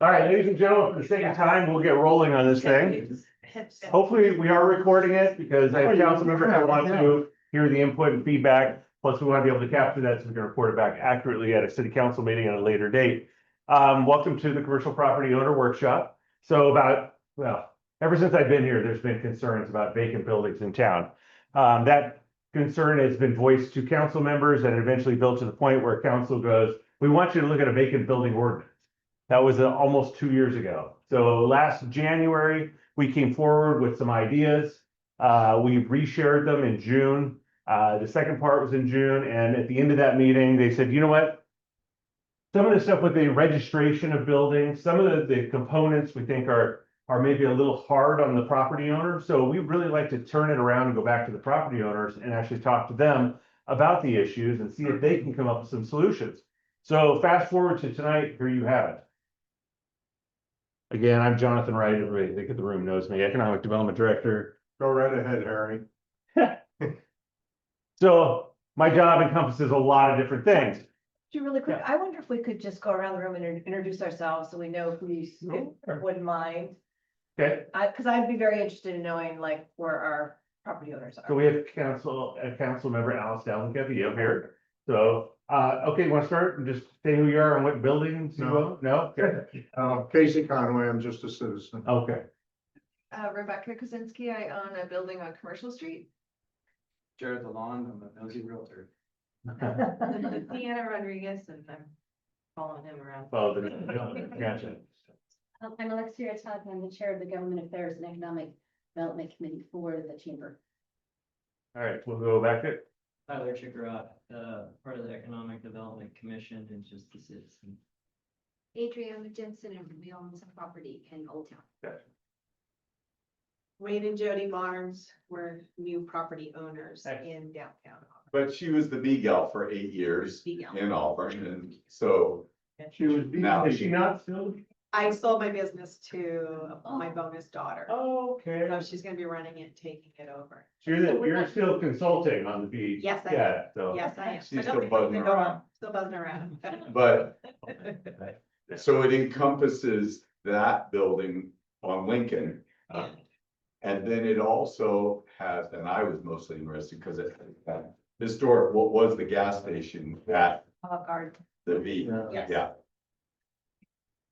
All right, ladies and gentlemen, for the sake of time, we'll get rolling on this thing. Hopefully, we are recording it because as council members, I want to hear the input and feedback. Plus, we want to be able to capture that so we can report it back accurately at a city council meeting at a later date. Welcome to the Commercial Property Owner Workshop. So ever since I've been here, there's been concerns about vacant buildings in town. That concern has been voiced to council members and eventually built to the point where council goes, we want you to look at a vacant building ordinance. That was almost 2 years ago. So last January, we came forward with some ideas. We reshared them in June. The second part was in June. And at the end of that meeting, they said, you know what? Some of the stuff with the registration of buildings, some of the components we think are maybe a little hard on the property owner. So we really like to turn it around and go back to the property owners and actually talk to them about the issues and see if they can come up with some solutions. So fast forward to tonight, here you have it. Again, I'm Jonathan Wright. Everybody I think in the room knows me, Economic Development Director. Go right ahead, Harry. So my job encompasses a lot of different things. Really quick, I wonder if we could just go around the room and introduce ourselves so we know who you wouldn't mind. Okay. Because I'd be very interested in knowing like where our property owners are. So we have council member Alice Dallin-Gavillo here. So, okay, you want to start and just say who you are and what buildings you own? No? Okay. Casey Conway, I'm just a citizen. Okay. Rebecca Kosinski, I own a building on Commercial Street. Jared Lalonde, I'm a nosy realtor. Deanna Rodriguez, and I'm following him around. Oh, gotcha. I'm Alexia Todd, I'm the chair of the Government Affairs and Economic Development Committee for the Chamber. All right, we'll go back to it. Tyler Chickarot, part of the Economic Development Commission and just a citizen. Adriana Jensen, and we own some property in Old Town. Wayne and Jody Barnes were new property owners Excellent. in downtown. But she was the bee gal for 8 years Bee gal. in Auburn, and so She was, Now is she not still? I sold my business to my bonus daughter. Oh, okay. So she's gonna be running it, taking it over. So you're still consulting on the beach? Yes, I am. Yeah, so. Yes, I am. She's I still don't think buzzing we can go around. on. Still buzzing around. but so it encompasses that building on Lincoln. And then it also has, and I was mostly interested because it historic, what was the gas station at Avant-garde. the V? Yes. Yeah.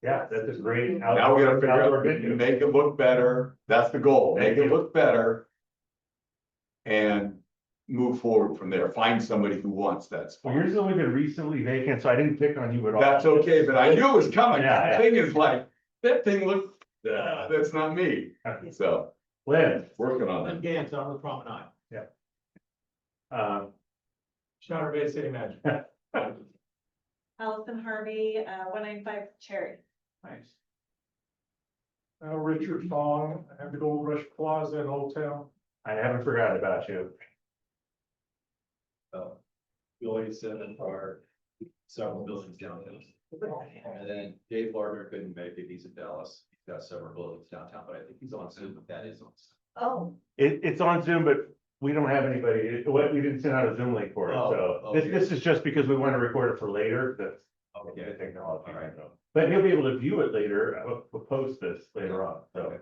Yeah, that's a great. Now we gotta figure outdoor out, venue. make it look better. That's the goal, make it look better. And move forward from there. Find somebody who wants that Well, spot. yours has only been recently vacant, so I didn't pick on you at all. That's okay, but I knew it was coming. Yeah. The thing is like, that thing looked, that's not me. So, Lynn, working on it. Gantz on the promenade. uh, Shadow Bay City Manager. Allison Harvey, 195 Cherry. nice. Richard Fong, I have the Gold Rush Plaza in Old Town. I haven't forgotten about you. Billy Seven are several buildings downtown. And then Dave Lardner couldn't make it, he's in Dallas, he's got several buildings downtown, but I think he's on Zoom, if that is on Zoom. Oh, It's on Zoom, but we don't have anybody, we didn't send out a Zoom link for it, so Oh, this, okay. this is just because we want to record it for later, that's Okay. the technology. All right. But he'll be able to view it later, we'll post this later on, so. Okay.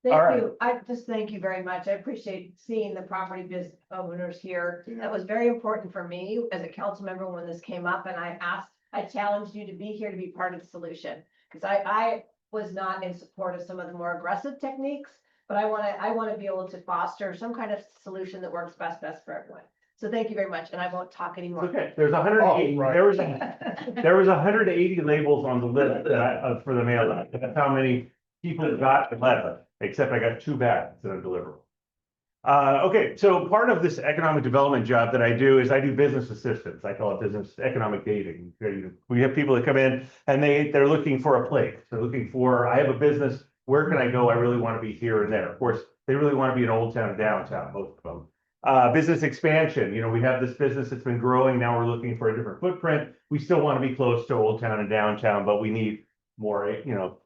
thank All right. you. I just thank you very much. I appreciate seeing the property business owners here. That was very important for me as a council member when this came up and I challenged you to be here to be part of the solution. Because I was not in support of some of the more aggressive techniques, but I want to be able to foster some kind of solution that works best for everyone. So thank you very much, and I won't talk anymore. Okay, there's 180, Oh, right. there was 180 labels on the list that for the mail out. That's how many people got the letter, except I got 2 back instead of deliverable. Okay, so part of this economic development job that I do is I do business assistance. I call it business economic dating. We have people that come in and they're looking for a place. They're looking for, I have a business, where can I go? I really want to be here and there. Of course, they really want to be in Old Town and downtown, most of them. Business expansion, we have this business that's been growing. Now we're looking for a different footprint. We still want to be close to Old Town and downtown, but we need more,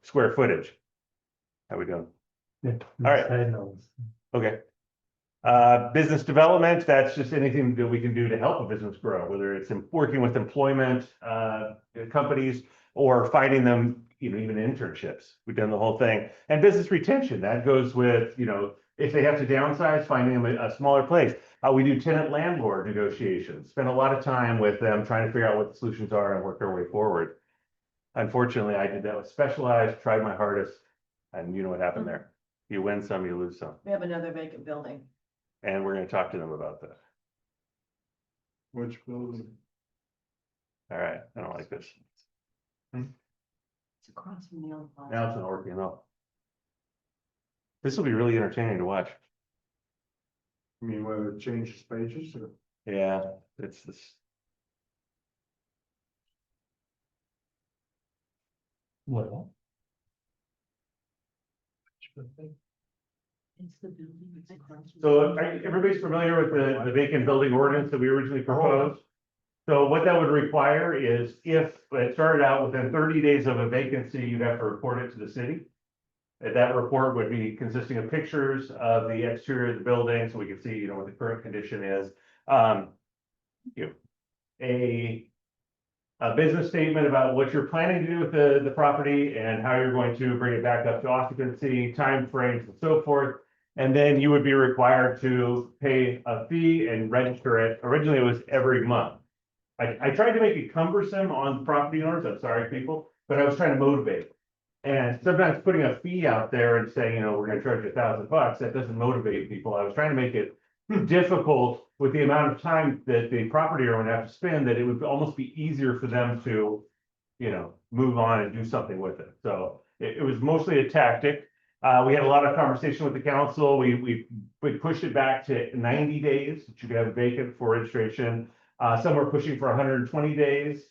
square footage. How we doing? All right. Okay. Business development, that's just anything that we can do to help a business grow, whether it's working with employment, companies or finding them, even internships. We've done the whole thing. And business retention, that goes with, if they have to downsize, finding them a smaller place. We do tenant landlord negotiations, spend a lot of time with them trying to figure out what the solutions are and work our way forward. Unfortunately, I did that with Specialized, tried my hardest, and you know what happened there. You win some, you lose some. We have another vacant building. And we're gonna talk to them about that. Which building? All right, I don't like this. It's across from the old plaza. Now it's not working at all. This will be really entertaining to watch. I mean, whether it changes pages or? Yeah, it's this. It's the building that's across. from So the- everybody's familiar with the vacant building ordinance that we originally proposed? So what that would require is if it started out within 30 days of a vacancy, you'd have to report it to the city. And that report would be consisting of pictures of the exterior of the building, so we can see, what the current condition is. You know, a business statement about what you're planning to do with the property and how you're going to bring it back up to occupancy, timeframes and so forth. And then you would be required to pay a fee and register it. Originally, it was every month. I tried to make it cumbersome on property owners, I'm sorry, people, but I was trying to motivate. And sometimes putting a fee out there and saying, we're gonna charge you $1,000, that doesn't motivate people. I was trying to make it difficult with the amount of time that the property owner would have to spend, that it would almost be easier for them to, move on and do something with it. So it was mostly a tactic. We had a lot of conversation with the council. We pushed it back to 90 days that you could have it vacant for registration. Some were pushing for 120 days,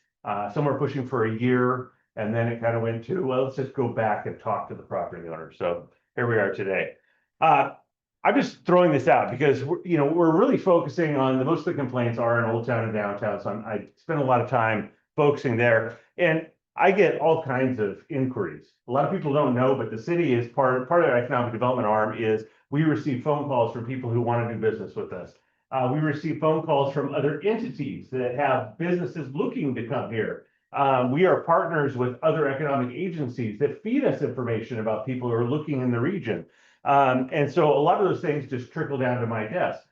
some were pushing for a year, and then it kind of went to, well, let's just go back and talk to the property owner. So here we are today. I'm just throwing this out because we're really focusing on most of the complaints are in Old Town and downtown. So I spend a lot of time focusing there, and I get all kinds of inquiries. A lot of people don't know, but the city is part of our economic development arm is we receive phone calls from people who want to do business with us. We receive phone calls from other entities that have businesses looking to come here. We are partners with other economic agencies that feed us information about people who are looking in the region. And so a lot of those things just trickle down to my desk,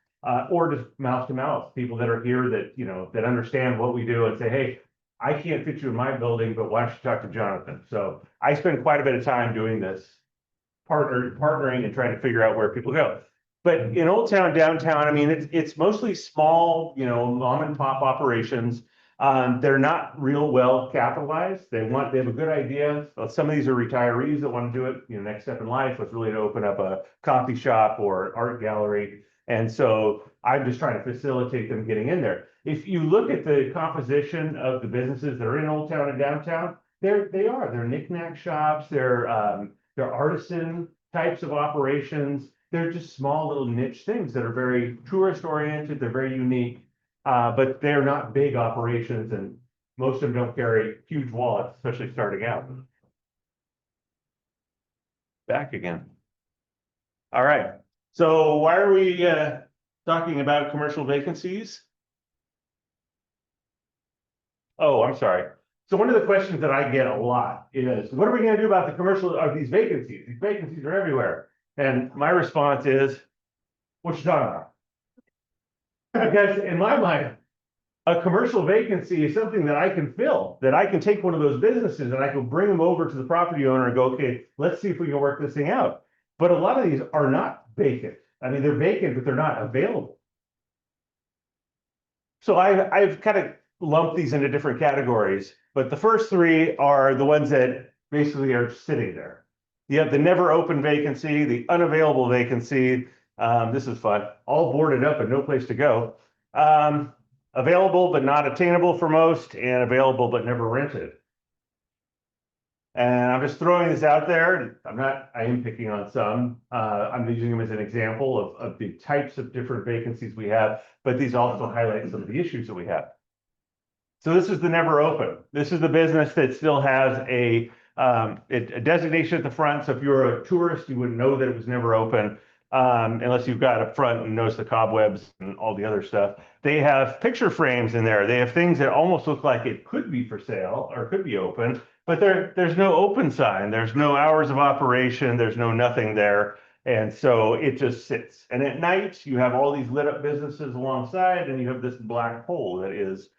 or just mouth to mouth, people that are here that, that understand what we do and say, hey, I can't fit you in my building, but why don't you talk to Jonathan? So I spend quite a bit of time doing this, partnering and trying to figure out where people go. But in Old Town, downtown, I mean, it's mostly small, mom and pop operations. They're not real well capitalized. They have a good idea. Some of these are retirees that want to do it. Next step in life was really to open up a coffee shop or art gallery. And so I'm just trying to facilitate them getting in there. If you look at the composition of the businesses that are in Old Town and downtown, they're knickknack shops. They're artisan types of operations. They're just small little niche things that are very tourist oriented. They're very unique. But they're not big operations, and most of them don't carry huge wallets, especially starting out. Back again. All right, so why are we talking about commercial vacancies? Oh, I'm sorry. So one of the questions that I get a lot is, what are we going to do about the commercial of these vacancies? These vacancies are everywhere. And my response is, what you talking about? Because in my mind, a commercial vacancy is something that I can fill, that I can take one of those businesses and I can bring them over to the property owner and go, okay, let's see if we can work this thing out. But a lot of these are not vacant. I mean, they're vacant, but they're not available. So I've kind of lumped these into different categories, but the first three are the ones that basically are sitting there. You have the never open vacancy, the unavailable vacancy. This is fun. All boarded up and no place to go. Available but not attainable for most, and available but never rented. And I'm just throwing this out there. I am picking on some. I'm using them as an example of the types of different vacancies we have, but these also highlight some of the issues that we have. So this is the never open. This is the business that still has a designation at the front. So if you're a tourist, you wouldn't know that it was never open. unless you've got up front and notice the cobwebs and all the other stuff. They have picture frames in there. They have things that almost look like it could be for sale or could be open, but there's no open sign. There's no hours of operation. There's no nothing there. And so it just sits. And at night, you have all these lit up businesses alongside, and you have this black hole that is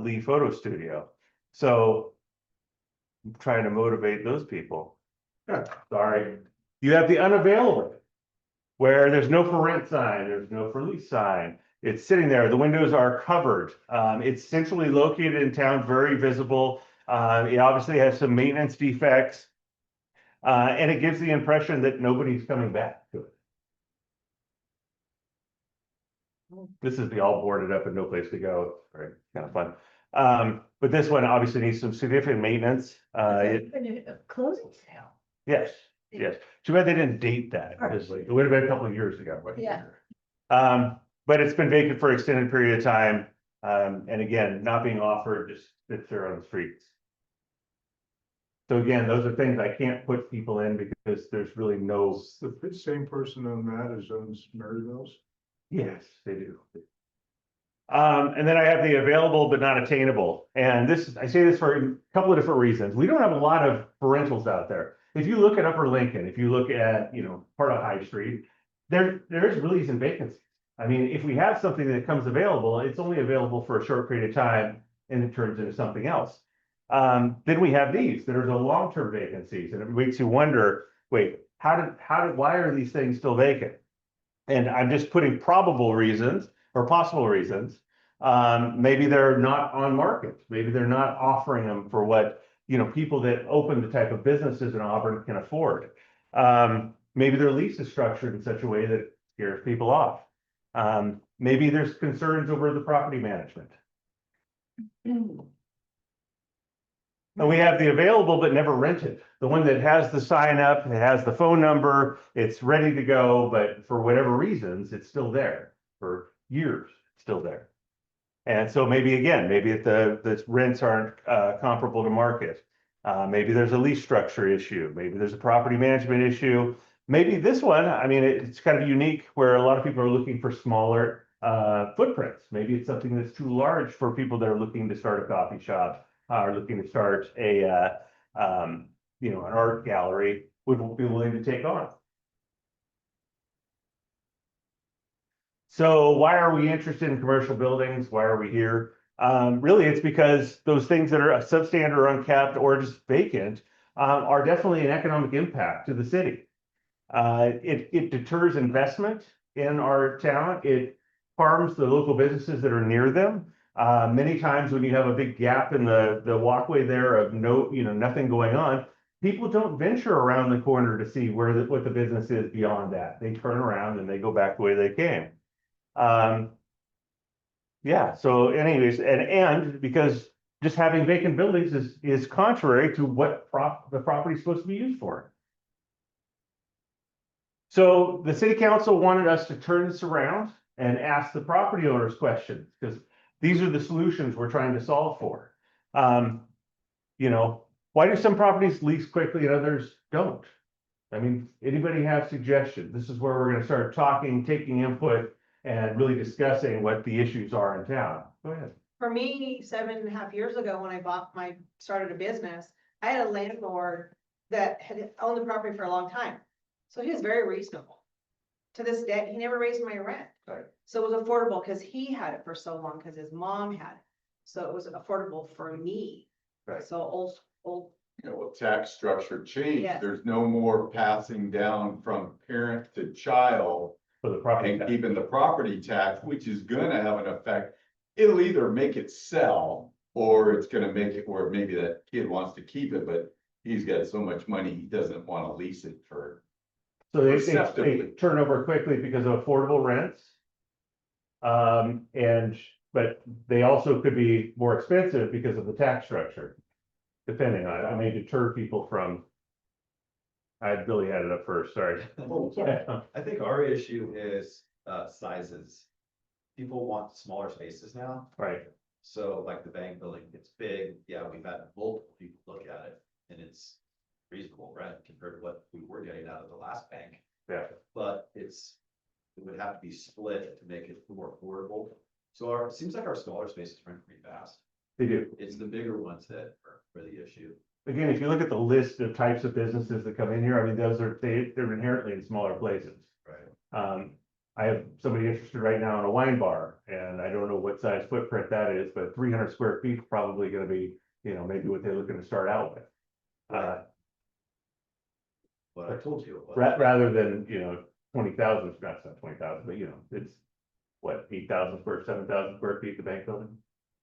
Lee Photo Studio. So I'm trying to motivate those people. Sorry. You have the unavailable, where there's no for rent sign, there's no for lease sign. It's sitting there. The windows are covered. It's centrally located in town, very visible. It obviously has some maintenance defects. And it gives the impression that nobody's coming back to it. This is the all boarded up and no place to go. Right, kind of fun. But this one obviously needs some significant maintenance. A closing sale. Yes, yes. Too bad they didn't date that, because it would have been a couple of years ago. Yeah. But it's been vacant for an extended period of time. And again, not being offered, just sits there on the streets. So again, those are things I can't put people in because there's really no, The same person on that as owns Maryville's? yes, they do. And then I have the available but not attainable. And this, I say this for a couple of different reasons. We don't have a lot of rentals out there. If you look at Upper Lincoln, if you look at, part of High Street, there's really some vacancies. I mean, if we have something that comes available, it's only available for a short period of time and it turns into something else. Then we have these that are the long-term vacancies, and it makes you wonder, wait, why are these things still vacant? And I'm just putting probable reasons or possible reasons. Maybe they're not on market. Maybe they're not offering them for what, people that open the type of businesses in Auburn can afford. Maybe their lease is structured in such a way that scares people off. Maybe there's concerns over the property management. And we have the available but never rented, the one that has the sign up, it has the phone number, it's ready to go, but for whatever reasons, it's still there for years, it's still there. And so maybe the rents aren't comparable to market. Maybe there's a lease structure issue, maybe there's a property management issue. Maybe this one, it's kind of unique where a lot of people are looking for smaller footprints. Maybe it's something that's too large for people that are looking to start a coffee shop. Are looking to start an art gallery, would be willing to take on. So why are we interested in commercial buildings? Why are we here? Really, it's because those things that are substandard or uncapped or just vacant are definitely an economic impact to the city. It deters investment in our town. It harms the local businesses that are near them. Many times when you have a big gap in the walkway there of nothing going on, people don't venture around the corner to see what the business is beyond that. They turn around and they go back the way they came. Yeah, so anyways, and because just having vacant buildings is contrary to what the property is supposed to be used for. So the city council wanted us to turn this around and ask the property owners questions, because these are the solutions we're trying to solve for. Why do some properties lease quickly and others don't? Anybody have suggestions? This is where we're going to start talking, taking input, and really discussing what the issues are in town. Go ahead. For me, 7.5 years ago, when I started a business, I had a landlord that had owned the property for a long time. So he was very reasonable. To this day, he never raised my rent. Right. So it was affordable because he had it for so long, because his mom had it. So it was affordable for me. Right. So old. Tax structure changed. Yes. There's no more passing down from parent to child For the property and tax. keeping the property tax, which is gonna have an effect. It'll either make it sell, or it's gonna make it where maybe that kid wants to keep it, but he's got so much money, he doesn't wanna lease it for. So they Perceptibly. turn over quickly because of affordable rents. But they also could be more expensive because of the tax structure. Depending on it, I may deter people from. Billy had it up first, sorry. I think our issue is sizes. People want smaller spaces now. Right, So like the bank building, it's big. Yeah, we've had multiple people look at it and it's reasonable rent compared to what we were getting out of the last bank. Yeah. But it would have to be split to make it more affordable. So it seems like our smaller spaces rent pretty fast. They do. It's the bigger ones that are the issue. Again, if you look at the list of types of businesses that come in here, I mean, they're inherently in smaller places. Right. I have somebody interested right now in a wine bar, and I don't know what size footprint that is, but 300 square feet is probably gonna be, maybe what they're looking to start out with. But I told you. it was Rather than, 20,000, not 20,000, but it's what, 8,000 square, 7,000 square feet, the bank building?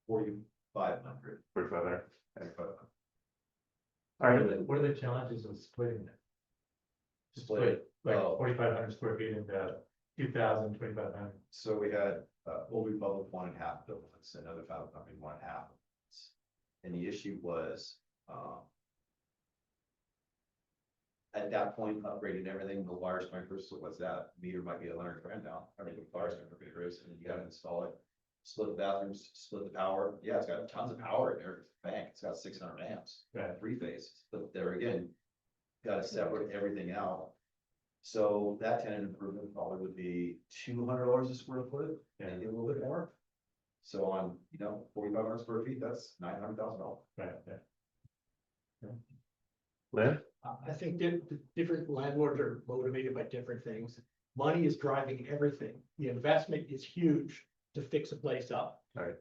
4,500. 45 there. All right, What are the challenges of splitting it? Split. Like Oh. 4,500 square feet into 2,000, 2,500. So we had, Old Republic 1.5 buildings, another Fountain Company 1.5. And the issue was, at that point, upgrading everything, the wire sprinklers, so what's that? Meter might be $100,000 down, everything wire sprinkler meters, and then you gotta install it. Split the bathrooms, split the power, yeah, it's got tons of power in there, bank, it's got 600 amps, Right. 3-phase, but there again. Gotta separate everything out. So that tenant improvement probably would be $200 a square foot, maybe a little bit more. So on, 4,500 square feet, that's $900,000. Right, yeah. Lynn? I think different landlords are motivated by different things. Money is driving everything. The investment is huge to fix a place up. Right.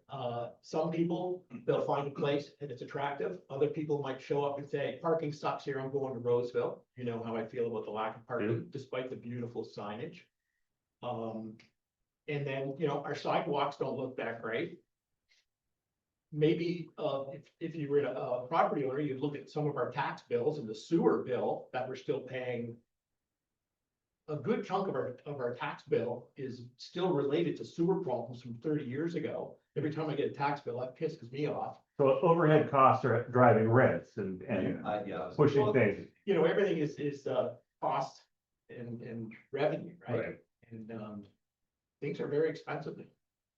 Some people, they'll find a place and it's attractive. Other people might show up and say, parking sucks here, I'm going to Roseville. You know how I feel about the lack of parking, despite the beautiful signage. And then, our sidewalks don't look that great. Maybe, if you were a property owner, you'd look at some of our tax bills and the sewer bill that we're still paying. A good chunk of our tax bill is still related to sewer problems from 30 years ago. Every time I get a tax bill, that pisses me off. So overhead costs are driving rents and Yeah. pushing things. Everything is cost and revenue, right? Right. And things are very expensive.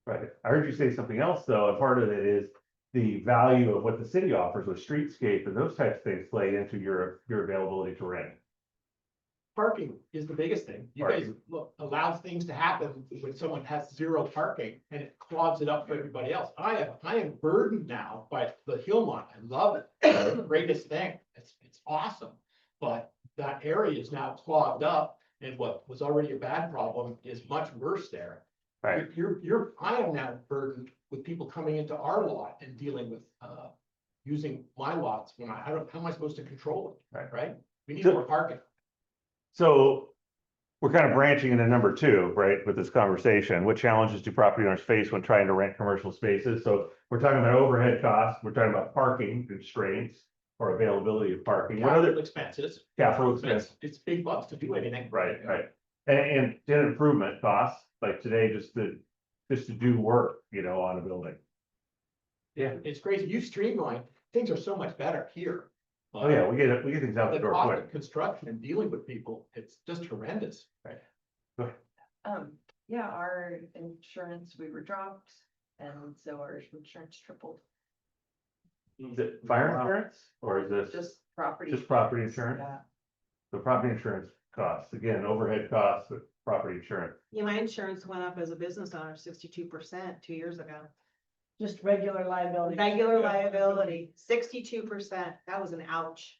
Right. I heard you say something else, though, and part of it is the value of what the city offers with streetscape and those types of things play into your availability to rent. Parking is the biggest thing. You guys allow things to happen when someone has zero parking and it clogs it up for everybody else. I am burdened now by the Hillmont. I love it. It's the greatest thing. It's awesome. But that area is now clogged up and what was already a bad problem is much worse there. Right. I am now burdened with people coming into our lot and dealing with, using my lots when how am I supposed to control it? Right? We need So- more parking. So we're kind of branching into number 2, right, with this conversation. What challenges do property owners face when trying to rent commercial spaces? So we're talking about overhead costs, we're talking about parking constraints or availability of parking. What Capital other expenses. capital expense? It's big bucks to do anything. Right. And tenant improvement costs, like today, just to do work, on a building. Yeah, it's crazy. You streamline, things are so much better here. Oh, yeah, we get things out the The door cost quick. of construction and dealing with people, it's just horrendous. Yeah, our insurance, we were dropped, and so our insurance tripled, Is it fire insurance or is this just property. just property insurance? Yeah. The property insurance costs, again, overhead costs, but property insurance. Yeah, my insurance went up as a business owner 62% 2 years ago. Just regular liability. Regular liability, 62%. That was an ouch.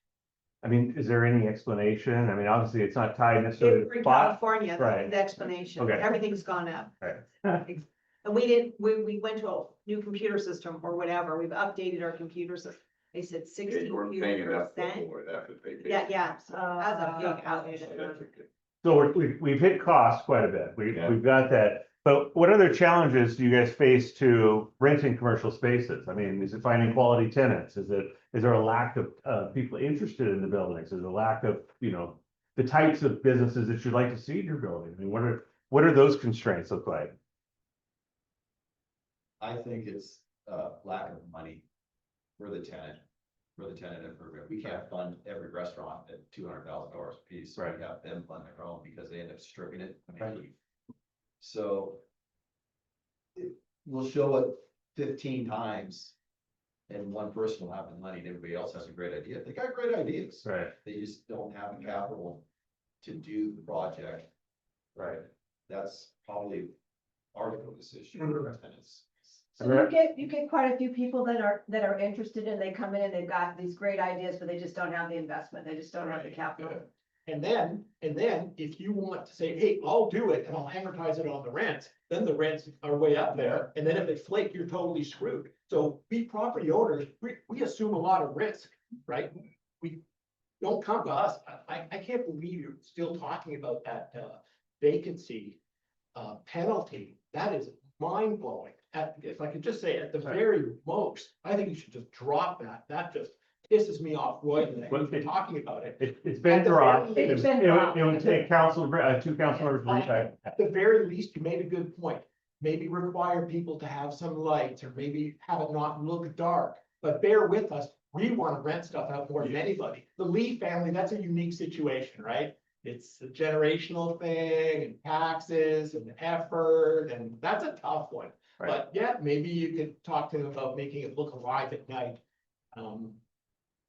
I mean, is there any explanation? I mean, obviously, it's not tied necessarily We're to in spot. California, Right. that's the explanation. Okay. Everything's gone up. Right. And we went to a new computer system or whatever. We've updated our computer system. They said Yeah, you weren't paying enough 62%. before, that's what they paid. Yeah. So that's a big ouch. That's a good- So we've hit costs quite a bit. Yeah. We've got that. But what other challenges do you guys face to renting commercial spaces? I mean, is it finding quality tenants? Is there a lack of people interested in the buildings? Is there a lack of, the types of businesses that you'd like to see in your building? I mean, what are those constraints look like? I think it's lack of money for the tenant, improvement. We can't fund every restaurant at $200,000 a piece. So Right. we have them fund their own because they end up stripping it. Right. So we'll show it 15 times and one person will have the money and everybody else has a great idea. They got great ideas. Right. They just don't have the capital to do the project, Right. that's probably our focus issue. And it's, So you get quite a few people that are interested and they come in and they've got these great ideas, but they just don't have the investment. They just don't have the capital. And then if you want to say, hey, I'll do it and I'll amortize it on the rent, then the rents are way up there. And then if they flake, you're totally screwed. So we property owners, we assume a lot of risk, right? We don't come to us. I can't believe you're still talking about that vacancy penalty. That is mind blowing. If I could just say at the very most, I think you should just drop that. That just pisses me off, Roy, that we're talking about it. It's been dropped. It's been dropped. It would take two council members to retire. At the very least, you made a good point. Maybe require people to have some lights or maybe have it not look dark, but bear with us. We want to rent stuff out more than anybody. The Lee family, that's a unique situation, right? It's a generational thing and taxes and effort, and that's a tough one. Right. But yeah, maybe you could talk to them about making it look alive at night.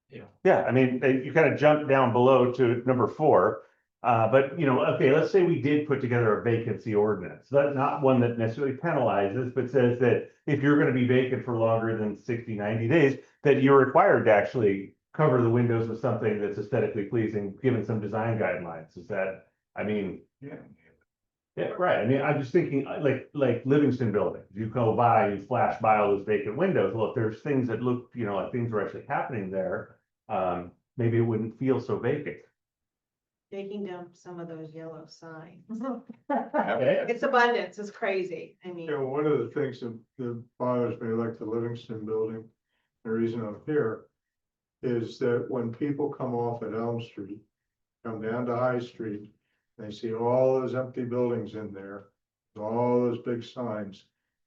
You know, Yeah, I mean, you kind of jump down below to number 4. But okay, let's say we did put together a vacancy ordinance. That's not one that necessarily penalizes, but says that if you're going to be vacant for longer than 60, 90 days, that you're required to actually cover the windows with something that's aesthetically pleasing, given some design guidelines. Is that, I mean, yeah, right. I mean, I'm just thinking like Livingston Building. You go by, you flash by all those vacant windows. Well, if there's things that look, like things are actually happening there, maybe it wouldn't feel so vacant. Taking down some of those yellow signs. Okay. It's abundance, it's crazy. I mean, One of the things that bothers me, like the Livingston building, the reason I'm here, is that when people come off at Elm Street, come down to High Street, they see all those empty buildings in there, all those big signs.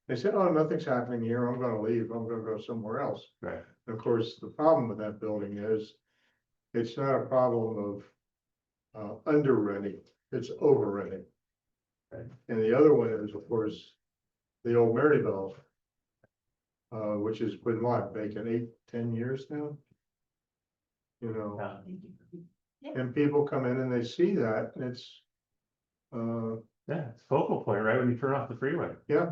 They say, oh, nothing's happening here, I'm gonna leave, I'm gonna go somewhere else. Right. Of course, the problem with that building is, it's not a problem of under renting, it's over renting. Right. And the other one is, of course, the old Marybelle, which has been what, vacant 8-10 years now? And people come in and they see that, and it's, Yeah, it's focal point, right? When you turn off the freeway. yeah,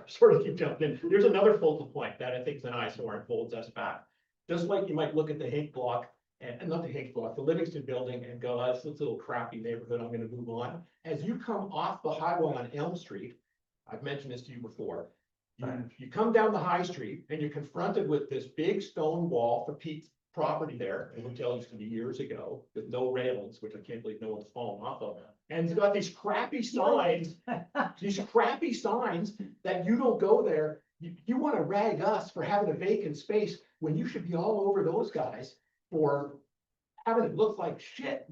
sort of keep jumping in. There's another focal point that I think is an eyesore and holds us back. Just like you might look at the Hink block and not the Hink block, the Livingston building and go, that's a little crappy neighborhood, I'm gonna move on. As you come off the highway on Elm Street, I've mentioned this to you before. You come down the high street and you're confronted with this big stone wall for Pete's property there. The hotel used to be years ago with no railings, which I can't believe no one's fallen off of. And it's got these crappy signs, that you don't go there. You want to rag us for having a vacant space when you should be all over those guys for having it look like shit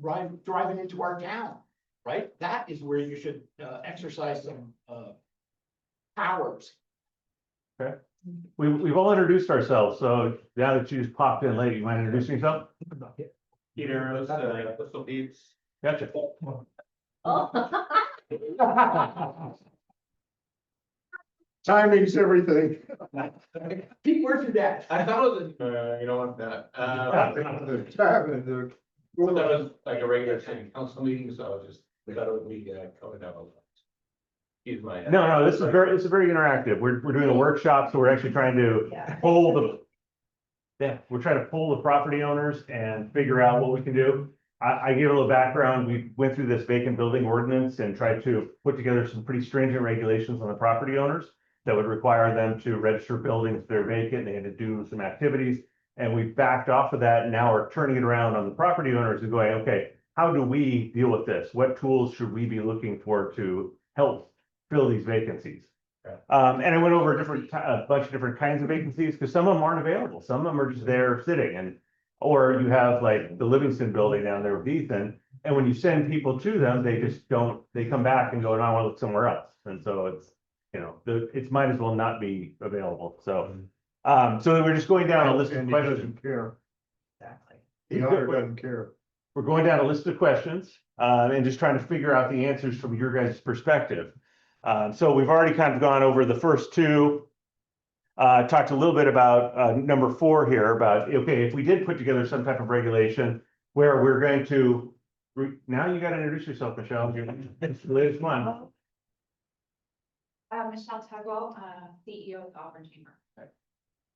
driving into our town, right? That is where you should exercise some powers. Okay. We've all introduced ourselves, so now that you just popped in late, you mind introducing yourself? Peter, Crystal Peeps. Gotcha. Oh. timing's everything. Pete, where's your dad? I thought it was, you know what, that, The timing, the- that was like a regular city council meeting, so I just, we thought it would be, coming down. Excuse my. No, this is very interactive. We're doing a workshop, so we're actually trying to Yeah. we're trying to pull the property owners and figure out what we can do. I give a little background. We went through this vacant building ordinance and tried to put together some pretty stringent regulations on the property owners that would require them to register buildings if they're vacant. They had to do some activities. And we backed off of that and now we're turning it around on the property owners and going, okay, how do we deal with this? What tools should we be looking for to help fill these vacancies? And I went over a bunch of different kinds of vacancies because some of them aren't available. Some of them are just there sitting or you have like the Livingston building down there with Ethan. And when you send people to them, they just don't, they come back and go, no, I want to look somewhere else. And so it's, it might as well not be available. So, so we're just going down a list of And he questions. doesn't care, Exactly. the owner doesn't care. We're going down a list of questions, and just trying to figure out the answers from your guys' perspective. So we've already kind of gone over the first two. Talked a little bit about number 4 here about, okay, if we did put together some type of regulation where we're going to Now you gotta introduce yourself, Michelle. You're the latest one. Michelle Tugwell, CEO of the Auburn Chamber.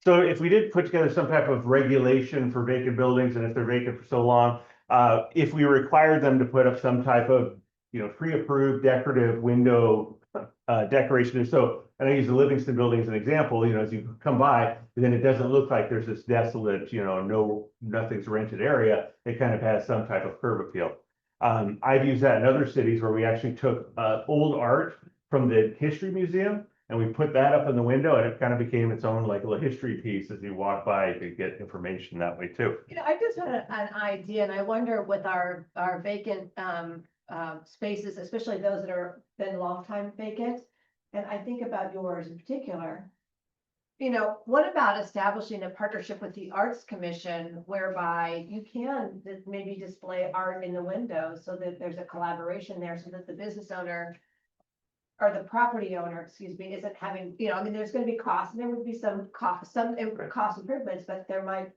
So if we did put together some type of regulation for vacant buildings, and if they're vacant for so long, if we required them to put up some type of, pre-approved decorative window decoration, so, and I use the Livingston building as an example, as you come by, then it doesn't look like there's this desolate, nothing's rented area. It kind of has some type of curb appeal. I've used that in other cities where we actually took old art from the history museum and we put that up in the window, and it kind of became its own like little history piece. As you walk by, you could get information that way too. I just had an idea, and I wonder with our vacant spaces, especially those that are been long time vacant. And I think about yours in particular. What about establishing a partnership with the Arts Commission whereby you can maybe display art in the windows so that there's a collaboration there, so that the business owner or the property owner, excuse me, isn't having, there's gonna be costs, and there would be some cost improvements, but there might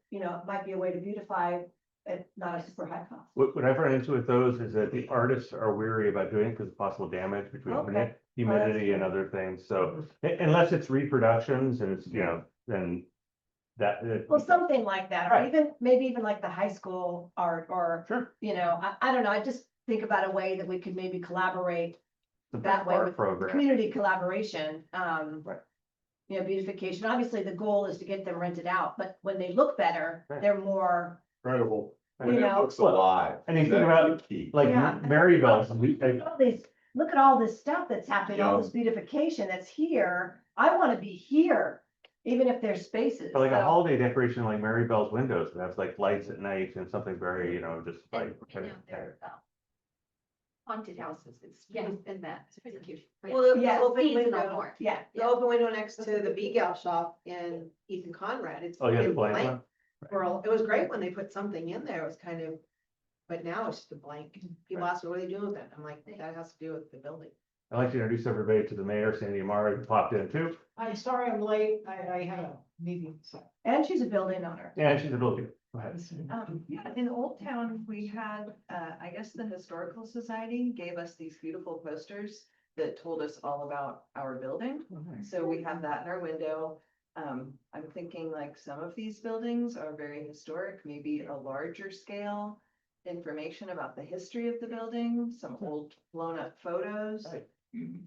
be a way to beautify it, not a super high cost. What I've run into with those is that the artists are weary about doing it because of possible damage between Okay. humidity and other things. So unless it's reproductions and it's, then that. Well, something like that, or Right. even, maybe even like the high school art, or, Sure. I don't know, I just think about a way that we could maybe collaborate It's a that way art with program. community collaboration, Right. beautification. Obviously, the goal is to get them rented out, but when they look better, Right. they're more, Incredible. When it looks Well, alive. and you think that's about, the key. Like Yeah. Maryville's, look at all this stuff that's happening, all this beautification that's here. I want to be here, even if there's spaces. like a So- holiday decoration like Marybell's windows, that has like lights at night and something very, just like. Haunted houses, it's, and that, it's pretty cute. Well, the Yeah, open seasonal window, more. Yeah, the open window next to the Bee Gal shop in Ethan Conrad, it's. Oh, yeah, the been blank blank one. for it was great when they put something in there, it was kind of, but now it's just a blank. People ask me, what are they doing with it? I'm like, that has to do with the building. I'd like to introduce everybody to the mayor, Sandy Amara, who popped in too. I'm sorry I'm late. I had a meeting, so. and she's a building owner. Yeah, she's a building. Go ahead. Yeah, in Old Town, we had, I guess the Historical Society gave us these beautiful posters that told us all about our building. So we have that in our window. I'm thinking like some of these buildings are very historic, maybe a larger scale information about the history of the building, some old blown up photos. Right.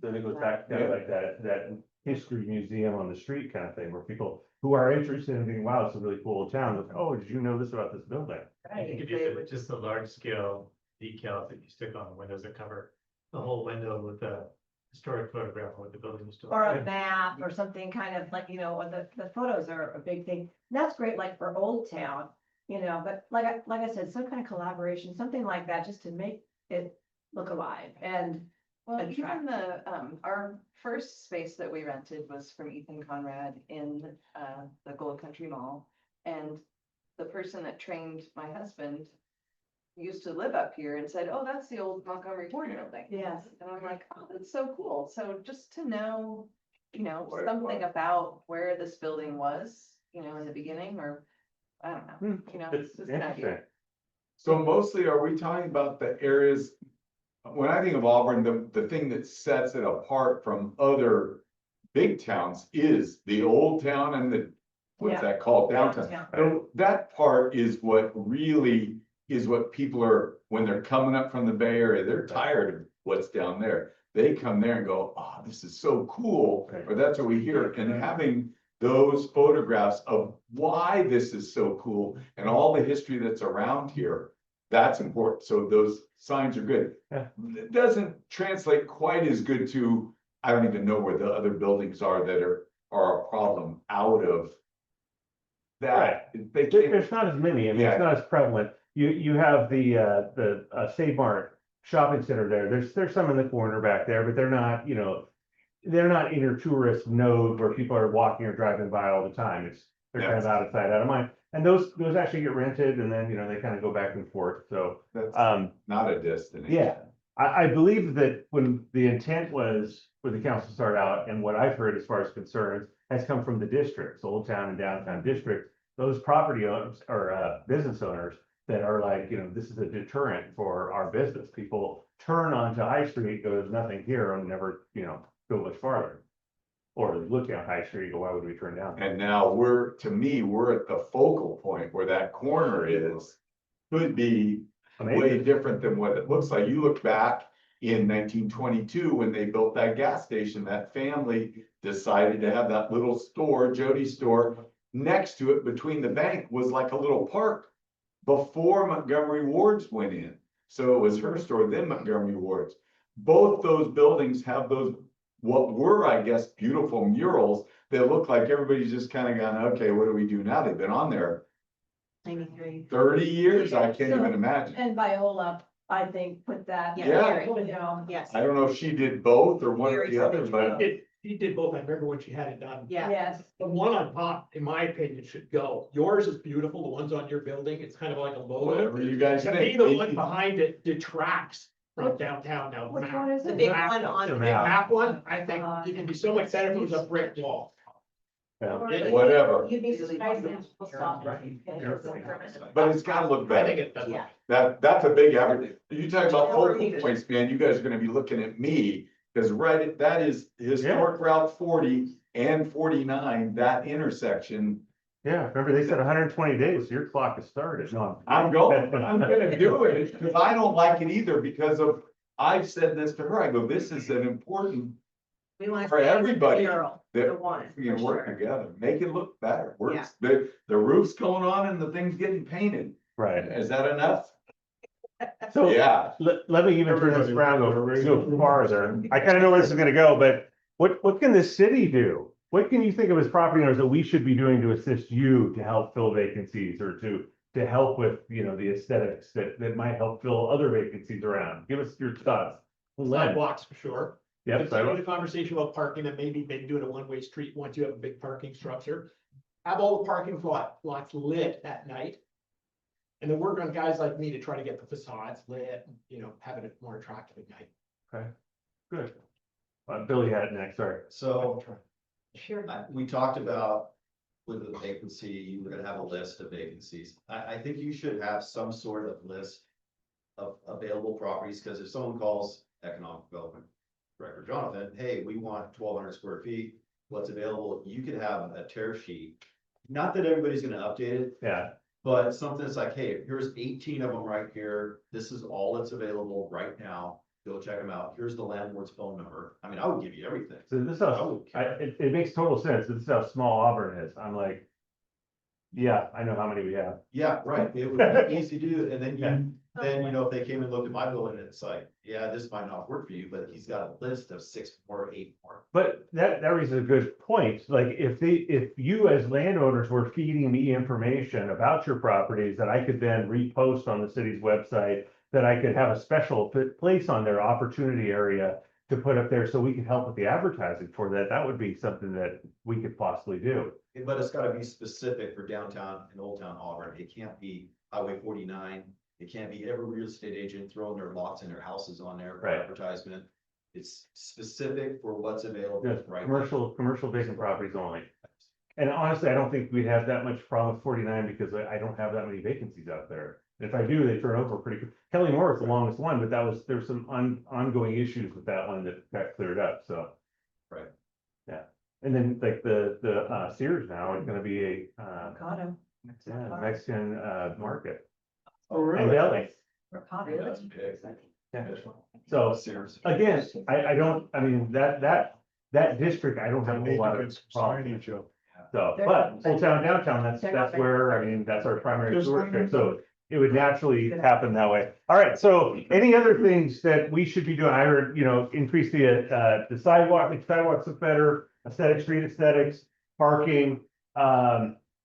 Then it goes back to kind of like that history museum on the street kind of thing, where people who are interested in thinking, wow, it's a really cool old town, like, oh, did you know this about this building? You could use it, just the large scale decals that you stick on the windows that cover the whole window with a historic photograph of what the building was doing. Or a map or something kind of like, or the photos are a big thing. And that's great, like for Old Town, but like I said, some kind of collaboration, something like that, just to make it look alive and. Well, attract. even our first space that we rented was from Ethan Conrad in, the Gold Country Mall. And the person that trained my husband used to live up here and said, oh, that's the old Montgomery Ward building. Yes. And I'm like, oh, that's so cool. So just to know, Where- something about where this building was, in the beginning, or, I don't know, It's it's just an idea. interesting. So mostly, are we talking about the areas? When I think of Auburn, the thing that sets it apart from other big towns is the old town and the, what's Yeah. that called, downtown? Downtown. So that part is what really is what people are, when they're coming up from the Bay Area, they're tired of what's down there. They come there and go, oh, this is so cool, Right. or that's what we hear, and having those photographs of why this is so cool and all the history that's around here. That's important. So those signs are good. Yeah. It doesn't translate quite as good to, I don't even know where the other buildings are that are a problem out of that. They can't, There's not as many, I mean, Yeah. it's not as prevalent. You have the Save Mart shopping center there. There's some in the corner back there, but they're not, they're not inner tourist node where people are walking or driving by all the time. They're kind of Yes. out of sight, out of mind. And those actually get rented and then, they kind of go back and forth. So, that's not a destination. yeah. I believe that when the intent was for the council to start out, and what I've heard as far as concerns has come from the districts, Old Town and Downtown District. Those property owners or business owners that are like, this is a deterrent for our business. People turn onto High Street, go, there's nothing here, and never, go much farther. Or they look down High Street, go, why would we turn down? And now to me, we're at the focal point where that corner is, could be way Amazing. different than what it looks like. You look back in 1922, when they built that gas station, that family decided to have that little store, Jody's store, next to it between the bank was like a little park before Montgomery Ward's went in. So it was her store, then Montgomery Ward's. Both those buildings have those, what were, I guess, beautiful murals that look like everybody's just kind of gone, okay, what do we do now? They've been on there 93. 30 years, I can't So- even imagine. And Viola, I think, put that. Yeah. Window. Yes, I don't know if she did both or one or Very the other, but He did both. I remember when she had it done. yeah. Yes, The one on top, in my opinion, should go. Yours is beautiful. The ones on your building, it's kind of like a logo. whatever you guys To me, think. the one behind it detracts from downtown now. which one is The it? big Map one on. The big map one, I think it can be so much better if it was a brick wall. Yeah. Whatever. You'd be surprised if people stop. But it's gotta look I think better. it does. Yeah. That's a big average. You talk about focal points, man, you guys are gonna be looking at me, because that is historic Route 40 and 49, that intersection. Yeah, remember they said 120 days, so your clock is started. No, I'm gonna do it, because I don't like it either, because I've said this to her, I go, this is an important, We want to For stay as a everybody mural, that the one, we can for work sure. together, make it look better. Yeah. The roof's going on and the thing's getting painted. Right. Is that enough? So Yeah. let me even turn this Everybody- around, go farther. I kind of know where this is gonna go, but what can the city do? What can you think of as property owners that we should be doing to assist you to help fill vacancies or to help with, the aesthetics that might help fill other vacancies around? Give us your thoughts. Len. Sidewalks for sure. Yep, Continue sidewalk. the conversation about parking and maybe do it a one-way street once you have a big parking structure. Have all the parking lots lit at night. And then work on guys like me to try to get the facades lit, having it more attractive at night. Good. Billy had it next, sorry. So Sure. we talked about with the vacancy, we're gonna have a list of vacancies. I think you should have some sort of list of available properties, because if someone calls Economic Development Director Jonathan, hey, we want 1,200 square feet, what's available? You could have a tear sheet. Not that everybody's gonna update it, Yeah, but something that's like, hey, here's 18 of them right here. This is all that's available right now. Go check them out. Here's the landlord's phone number. I mean, I would give you everything. so this is I how, wouldn't care. it makes total sense. This is how small Auburn is. I'm like, yeah, I know how many we have. Yeah, right. It would be easy to do. And then, if they came and looked at my building, it's like, yeah, this might not work for you, but he's got a list of 6 more, 8 more. But that raises a good point. Like if you as landowners were feeding me information about your properties that I could then repost on the city's website, that I could have a special place on their opportunity area to put up there so we could help with the advertising for that, that would be something that we could possibly do. But it's gotta be specific for downtown and Old Town Auburn. It can't be Highway 49. It can't be every real estate agent throwing their lots and their houses on there for Right. advertisement. It's specific for what's available Yeah, right now. commercial vacant properties only. And honestly, I don't think we'd have that much problem with 49 because I don't have that many vacancies out there. And if I do, they turn over pretty quick. Kelly Moore is the longest one, but there's some ongoing issues with that one that got cleared up, so. Right. Yeah, and then like the Sears now is gonna be a Avocado. Mexican market. Oh, And deli. Avocado. That's big. Yeah. So Serious. again, I mean, that district, I don't have a whole lot of problems. So, but Old Town Downtown, that's where, I mean, that's our primary Just sewer wondering- so it would naturally happen that way. All right, so any other things that we should be doing? I heard, increase the sidewalks look better, street aesthetics, parking,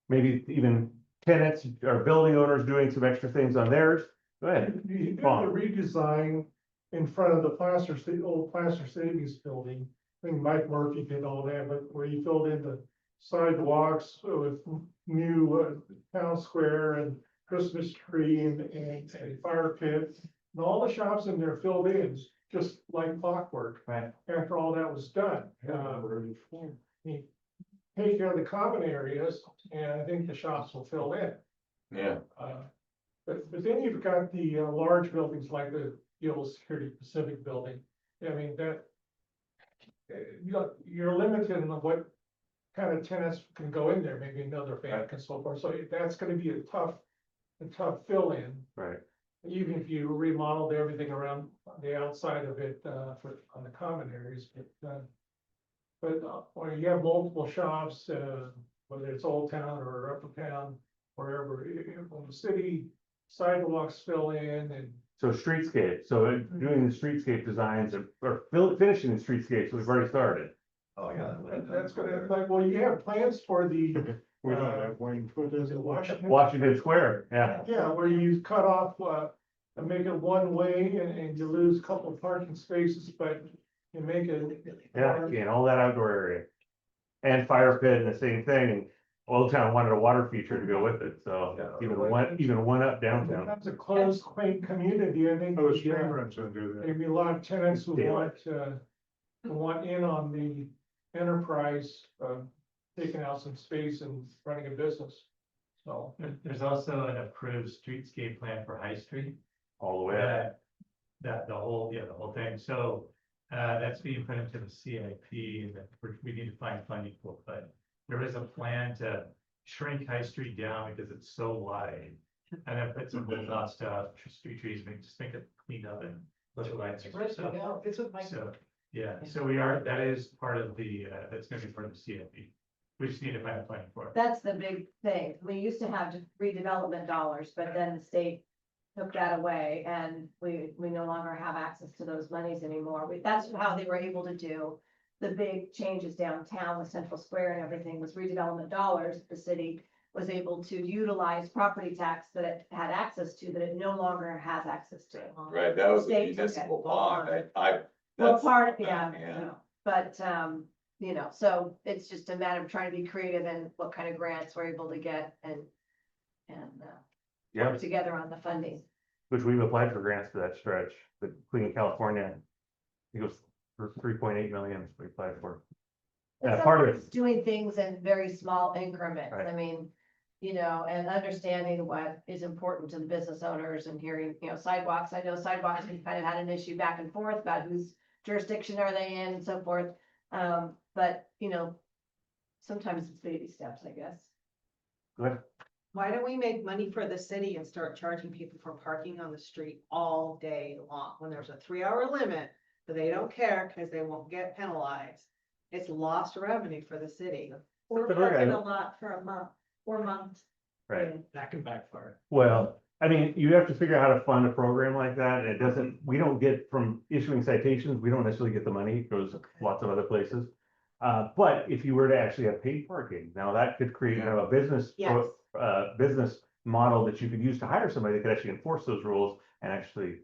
maybe even tenants or building owners doing some extra things on theirs. Go ahead. You did a Vaughn. redesign in front of the old Plaster Savings Building. I think Mike Murphy did all that, but where you filled in the sidewalks with new town square and Christmas tree and fire pit. And all the shops in there filled in, just like clockwork. Right. After all that was done. You take care of the common areas and I think the shops will fill in. Yeah. But then you've got the large buildings like the Gil Security Pacific Building. I mean, that. You're limited in what kind of tenants can go in there, maybe another family and so forth. So that's gonna be a tough fill in. Right. Even if you remodeled everything around the outside of it, on the common areas, or you have multiple shops, whether it's Old Town or Upper Town, wherever, when the city sidewalks fill in and. So streetscape, so doing the streetscape designs or finishing the streetscapes, we've already started. Oh, yeah. That's gonna, like, well, you have plans for the, We don't have Wayne, what is is it, it Washington? Washington Square, yeah. Yeah, where you cut off, and make it one way and you lose a couple of parking spaces, but you make it. Yeah, and all that outdoor area. And fire pit and the same thing, and Old Town wanted a water feature to go with it, so even one up downtown. That's a closed, quaint community, I think. Oh, the stream runs gonna do that. Maybe a lot of tenants who Daylight. want in on the enterprise, taking out some space and running a business. So, There's also an approved streetscape plan for High Street. All the way up. That the whole thing, so, that's being put into the CIP, and that we need to find funding for, but there is a plan to shrink High Street down because it's so wide. And then put some wood lot stuff, street trees, just make it cleaned up and look like. So, yeah, so that is part of the, that's gonna be part of the CIP. We just need to find a plan for it. That's the big thing. We used to have just redevelopment dollars, but then the state took that away and we no longer have access to those monies anymore. That's how they were able to do the big changes downtown with Central Square and everything was redevelopment dollars. The city was able to utilize property tax that it had access to, that it no longer has access to. Right, that was a State took it. municipal bond, Well, that's, part, yeah. but, so it's just a matter of trying to be creative in what kind of grants we're able to get and Yeah, work together on the funding. which we've applied for grants for that stretch, the Clean California. It was for 3.8 million we applied for. And part of sometimes doing things in very small increments, Right. I mean, and understanding what is important to the business owners and hearing, sidewalks. I know sidewalks, we've kind of had an issue back and forth about whose jurisdiction are they in and so forth. But, sometimes it's baby steps, I guess. Good. Why don't we make money for the city and start charging people for parking on the street all day long, when there's a 3-hour limit, but they don't care because they won't get penalized? It's lost revenue for the city. We're But we're parking gonna- a lot for a month, or months. Right. That can backfire. Well, I mean, you have to figure out how to fund a program like that. And we don't get from issuing citations, we don't necessarily get the money. It goes lots of other places. But if you were to actually have paid parking, now that could create kind of a business, Yes. business model that you could use to hire somebody that could actually enforce those rules and actually,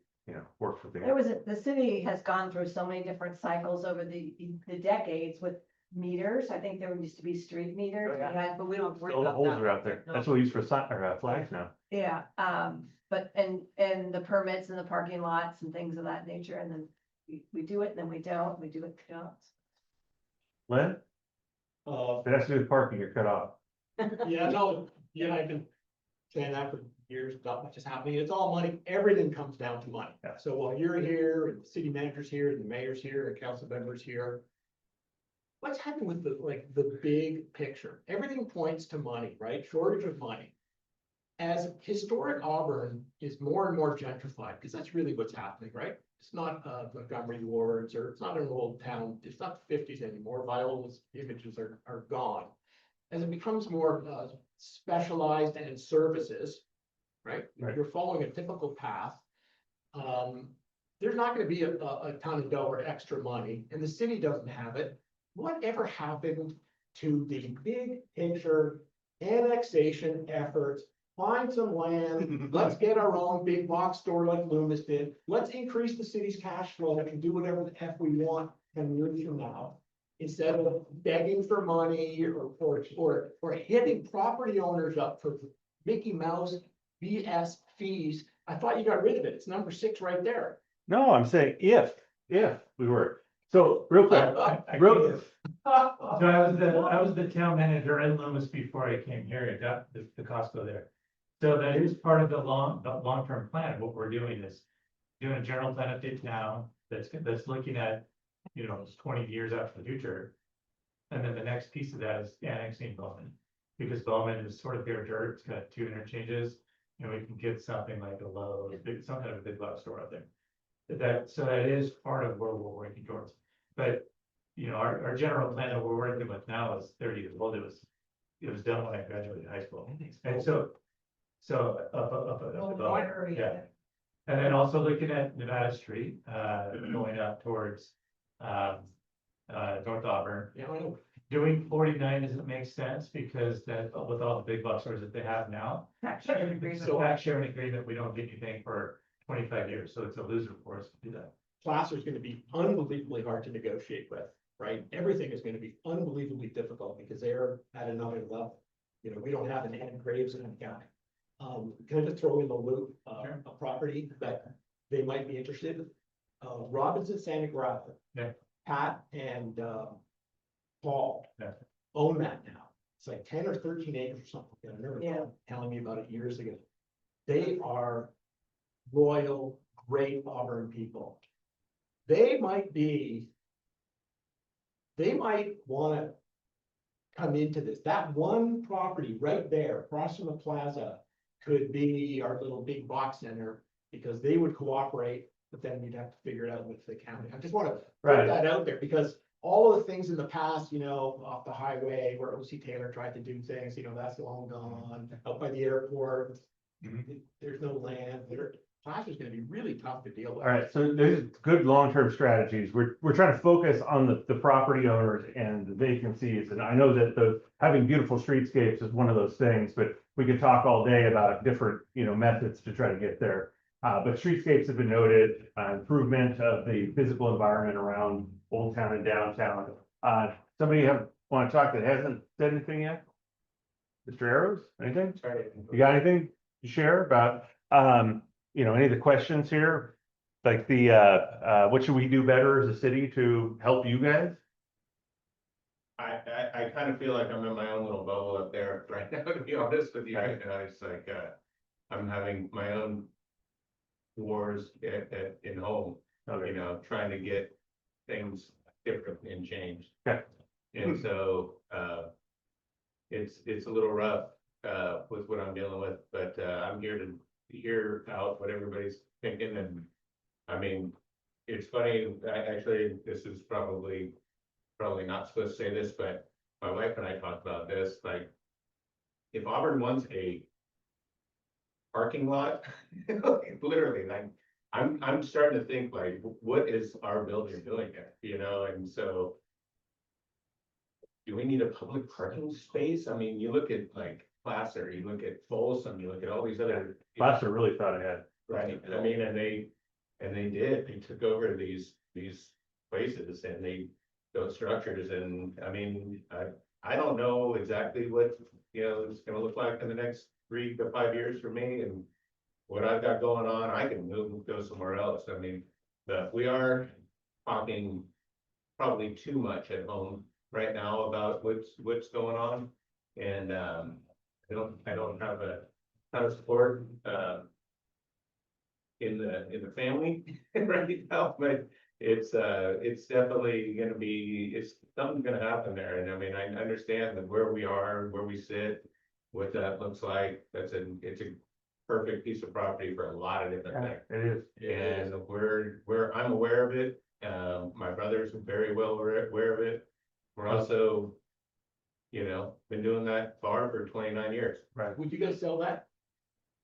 work for the. The city has gone through so many different cycles over the decades with meters. I think there used to be street meters. Oh, yeah. We had- But we don't worry All the about holes that. are out there. That's what we use for flags now. Yeah, but, and the permits and the parking lots and things of that nature, and then we do it, and then we don't, we do it, we don't. Lynn, if it has to do with parking, you're cut off. Yeah, no, I've been saying that for years, not much is happening, it's all money, everything comes down to money. Yeah. So while you're here, and the city manager's here, and the mayor's here, and council members here. What's happening with the big picture? Everything points to money, right? Shortage of money. As historic Auburn is more and more gentrified, because that's really what's happening, right? It's not Montgomery Wards, or it's not an old town, it's not the 50s anymore, Viola's images are gone. As it becomes more specialized and in services, right? Right. You're following a typical path. There's not gonna be a ton of dough or extra money, and the city doesn't have it. Whatever happened to the big picture annexation efforts? Find some land, let's get our own big box store like Loomis did. Let's increase the city's cash flow and do whatever the F we want 10 years from now. Instead of begging for money or hitting property owners up for Mickey Mouse BS fees. I thought you got rid of it. It's number 6 right there. No, I'm saying if we were. So real quick, real, So I was the town manager in Loomis before I came here. I got the Costco there. So that is part of the long-term plan. What we're doing is doing a general plan update now that's looking at, 20 years out to the future. And then the next piece of that is annexing Bowman, because Bowman is sort of bare dirt. It's got 2 interchanges. And we can get something like a Lowe's, some kind of a big box store out there. So that is part of where we're working towards. But, our general plan that we're working with now is 30 years old. It was done when I graduated high school. And so yeah. And then also looking at Nevada Street, going up towards, North Auburn. Yeah, I know. Doing 49 doesn't make sense because that, with all the big box stores that they have now. Tax sharing agreement. So tax sharing agreement, we don't get anything for 25 years, so it's a loser for us to do that. Placer's gonna be unbelievably hard to negotiate with, right? Everything is gonna be unbelievably difficult because they're at another level. We don't have an Ed Graves in the county. Can I just throw in the loop, a property that they might be interested in? Robinson Santa Grata. Yeah. Pat and, Paul. Yeah. Own that now. It's like 10 or 13 acres or something. I remember Yeah. Paul telling me about it years ago. They are loyal, great Auburn people. They might wanna come into this. That one property right there across from the plaza could be our little big box center because they would cooperate, but then we'd have to figure it out with the county. I just wanna put Right. that out there because all of the things in the past, off the highway where OC Taylor tried to do things, that's long gone. Out by the airport, there's no land. Placer's gonna be really tough to deal with. All right, so there's good long-term strategies. We're trying to focus on the property owners and the vacancies. And I know that having beautiful streetscapes is one of those things, but we could talk all day about different, methods to try to get there. But streetscapes have been noted, improvement of the physical environment around Old Town and downtown. Somebody want to talk that hasn't said anything yet? Mr. Arrows, anything? You got anything to share about, any of the questions here? Like what should we do better as a city to help you guys? I kind of feel like I'm in my own little bubble up there right now, to be honest with you. Right. It's like, I'm having my own wars in home, Okay. trying to get things different and changed. Okay. And so, it's a little rough, with what I'm dealing with, but, I'm here to hear out what everybody's thinking. And I mean, it's funny, this is probably not supposed to say this, but my wife and I talked about this, like, if Auburn wants a parking lot, literally, like, I'm starting to think like, what is our building doing here, and so. Do we need a public parking space? I mean, you look at like Placer, you look at Folsom, you look at all these other. Placer really thought ahead. Right, I mean, and they took over these places and they built structures, and I mean, I don't know exactly what, it's gonna look like in the next 3 to 5 years for me, and what I've got going on, I can move and go somewhere else. I mean, but we are talking probably too much at home right now about what's going on, and I don't have a ton of support in the family right now, but it's definitely gonna be, something's gonna happen there. And I mean, I understand that where we are, where we sit, what that looks like, it's a perfect piece of property for a lot of different things. It is. And I'm aware of it. My brother's very well aware of it. We're also, been doing that bar for 29 years. Right. Would you guys sell that?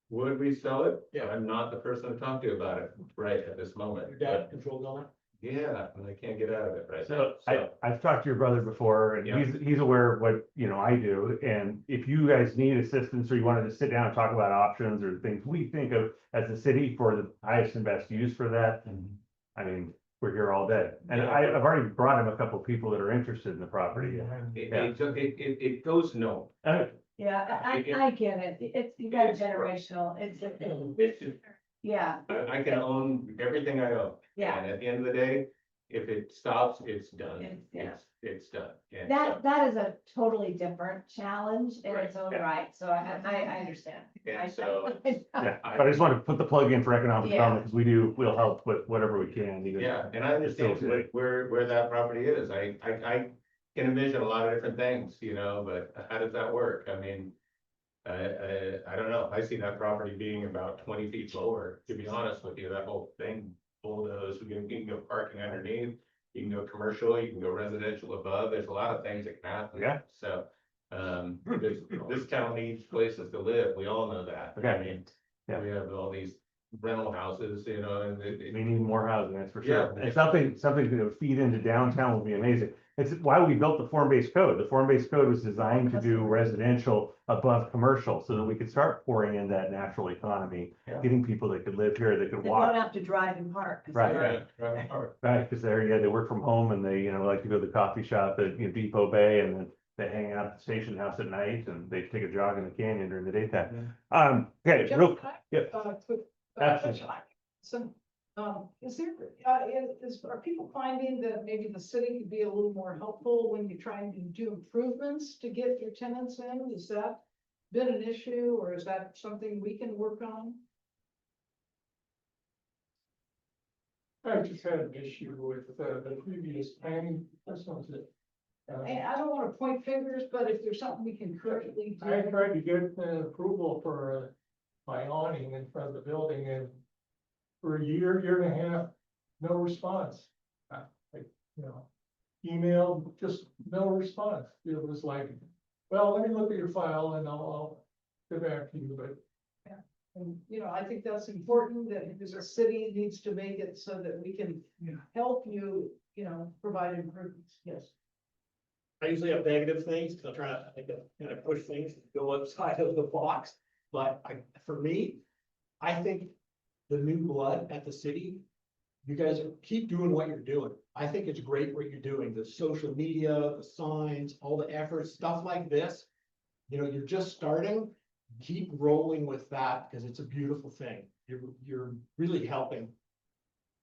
Would we sell it? Yeah. I'm not the person to talk to about it right at this moment. Your dad controls all that? Yeah, and I can't get out of it right now. So I've talked to your brother before, and Yeah. he's aware of what, I do. And if you guys need assistance or you wanted to sit down and talk about options or things we think of as a city for the highest and best use for that, I mean, we're here all day. And Yeah. I've already brought him a couple of people that are interested in the property. It goes no. Yeah, I get it. It's, you got a generational, yeah, I can own everything I own. yeah. And at the end of the day, if it stops, it's done. It's- yeah. It's done. And That is a totally different challenge in its own Yeah. right, so I understand. And so, Yeah, but I just want to put the plug in for economic Yeah. development, because we'll help with whatever we can. even- yeah, and I understand where that property is. I can envision a lot of different things, you know, but how does that work? I mean, I don't know. I see that property being about 20 feet lower, to be honest with you, that whole thing bulldozed. You can go parking underneath, you can go commercial, you can go residential above. There's a lot of things that can happen. Yeah. So, this town needs places to live. We all know that. Okay. I mean, Yeah. we have all these rental houses, you know, and We need more housing, that's for sure. Yeah. And something that would feed into downtown would be amazing. It's why we built the form-based code. The form-based code was designed to do residential above commercial, so that we could start pouring in that natural economy, Yeah. getting people that could live here, that could They walk. don't have to drive and park. Right. Yeah. Right, because they work from home and they, like to go to the coffee shop at, Depot Bay, and then they hang out at the station house at night, and they take a jog in the canyon during the daytime. Okay, real, yeah. Quick. Absolutely. So, is there, are people finding that maybe the city could be a little more helpful when you're trying to do improvements to get your tenants in? Has that been an issue, or is that something we can work on? I just had an issue with the previous planning, this one's it. And I don't wanna point fingers, but if there's something we can currently I do. tried to get approval for my awning in front of the building, and for a year and a half, no response. Email, just no response. It was like, well, let me look at your file and I'll get back to you, but And, I think that's important, that because the city needs to make it so that we can help you, provide improvements, yes. I usually have negative things, because I'm trying to, kind of push things, to go outside of the box, but for me, I think the new blood at the city, you guys keep doing what you're doing. I think it's great what you're doing, the social media, the signs, all the efforts, stuff like this. You're just starting, keep rolling with that, because it's a beautiful thing. You're really helping.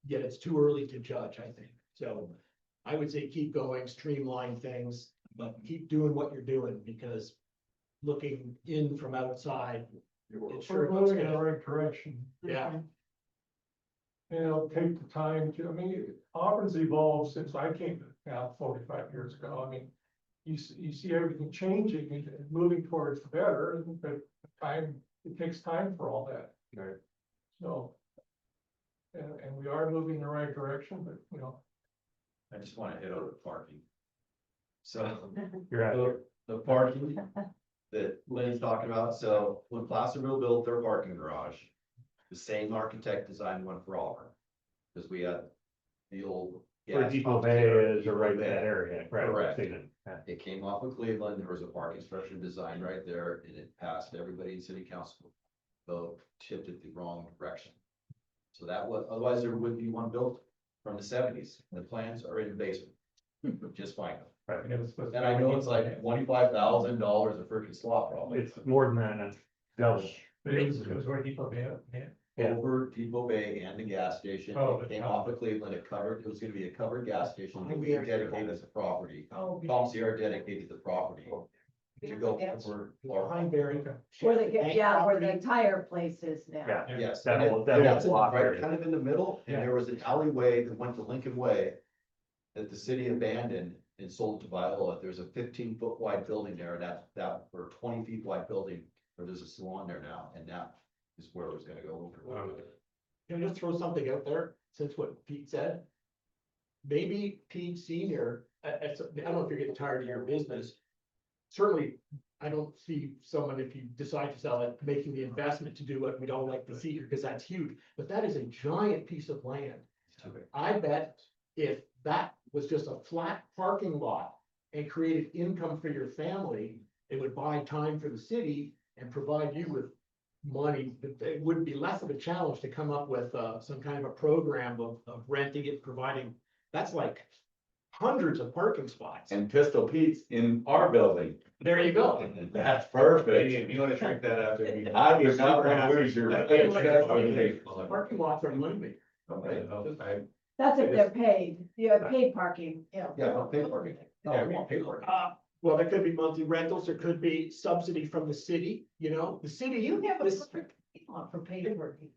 Yet it's too early to judge, I think. So I would say keep going, streamline things, but keep doing what you're doing, because looking in from outside, it sure we're looks moving in the good. right direction. Yeah, And it'll take the time to, Auburn's evolved since I came to town 45 years ago. You see everything changing and moving towards the better, but it takes time for all that. Right. So. And we are moving in the right direction, but, I just wanna hit over parking. So, You're at, the parking that Lynn's talking about, so when Placerville built their parking garage, the same architect designed one for Auburn. Cause we had the old. where gas Depot pumps Bay there, is, or Depot right in Bay. that area, right? I've Correct. seen it. Yeah. It came off of Cleveland, there was a parking structure designed right there, and it passed everybody in city council. Though tipped it the wrong direction. So that was, otherwise there would be one built from the 70s, and the plans are in the basement. Just fine. Right. And I know it's like $25,000 a freaking slot probably. It's more than that, and double. it was where Depot Bay, Yeah. Over Depot Bay and the gas station. Oh, It came off of Cleveland, it was gonna be a covered gas station, that we dedicated as a property. Tom Sierra dedicated the property. To go over. behind Barry. Where the tire place is now. Yeah. Yes. That and whole- it- that that's whole block right area. kind of in the middle, and Yeah. there was an alleyway that went to Lincoln Way. That the city abandoned and sold to Viola. There's a 15-foot wide building there, and that, or 20 feet wide building, where there's a salon there now, and that is where it was gonna go. Can I just throw something out there, since what Pete said? Maybe Pete Senior, I don't know if you're getting tired of your business. Certainly, I don't see someone, if you decide to sell it, making the investment to do what we'd all like to see here, because that's huge. But that is a giant piece of land. I bet if that was just a flat parking lot and created income for your family, it would buy time for the city and provide you with money. It would be less of a challenge to come up with some kind of a program of renting it, providing, that's like hundreds of parking spots. And Pistol Pete's in our building. There you go. That's Maybe perfect. if you wanna shrink that out to. I do not want to lose your. Parking lots are money. Okay, That's if they're paid, you have paid parking. Yeah. Yeah, no, pay for it. No, we won't pay for it. Well, there could be monthly rentals, there could be subsidy from the city, you know, the city, You have a this, perfect lot for paid parking.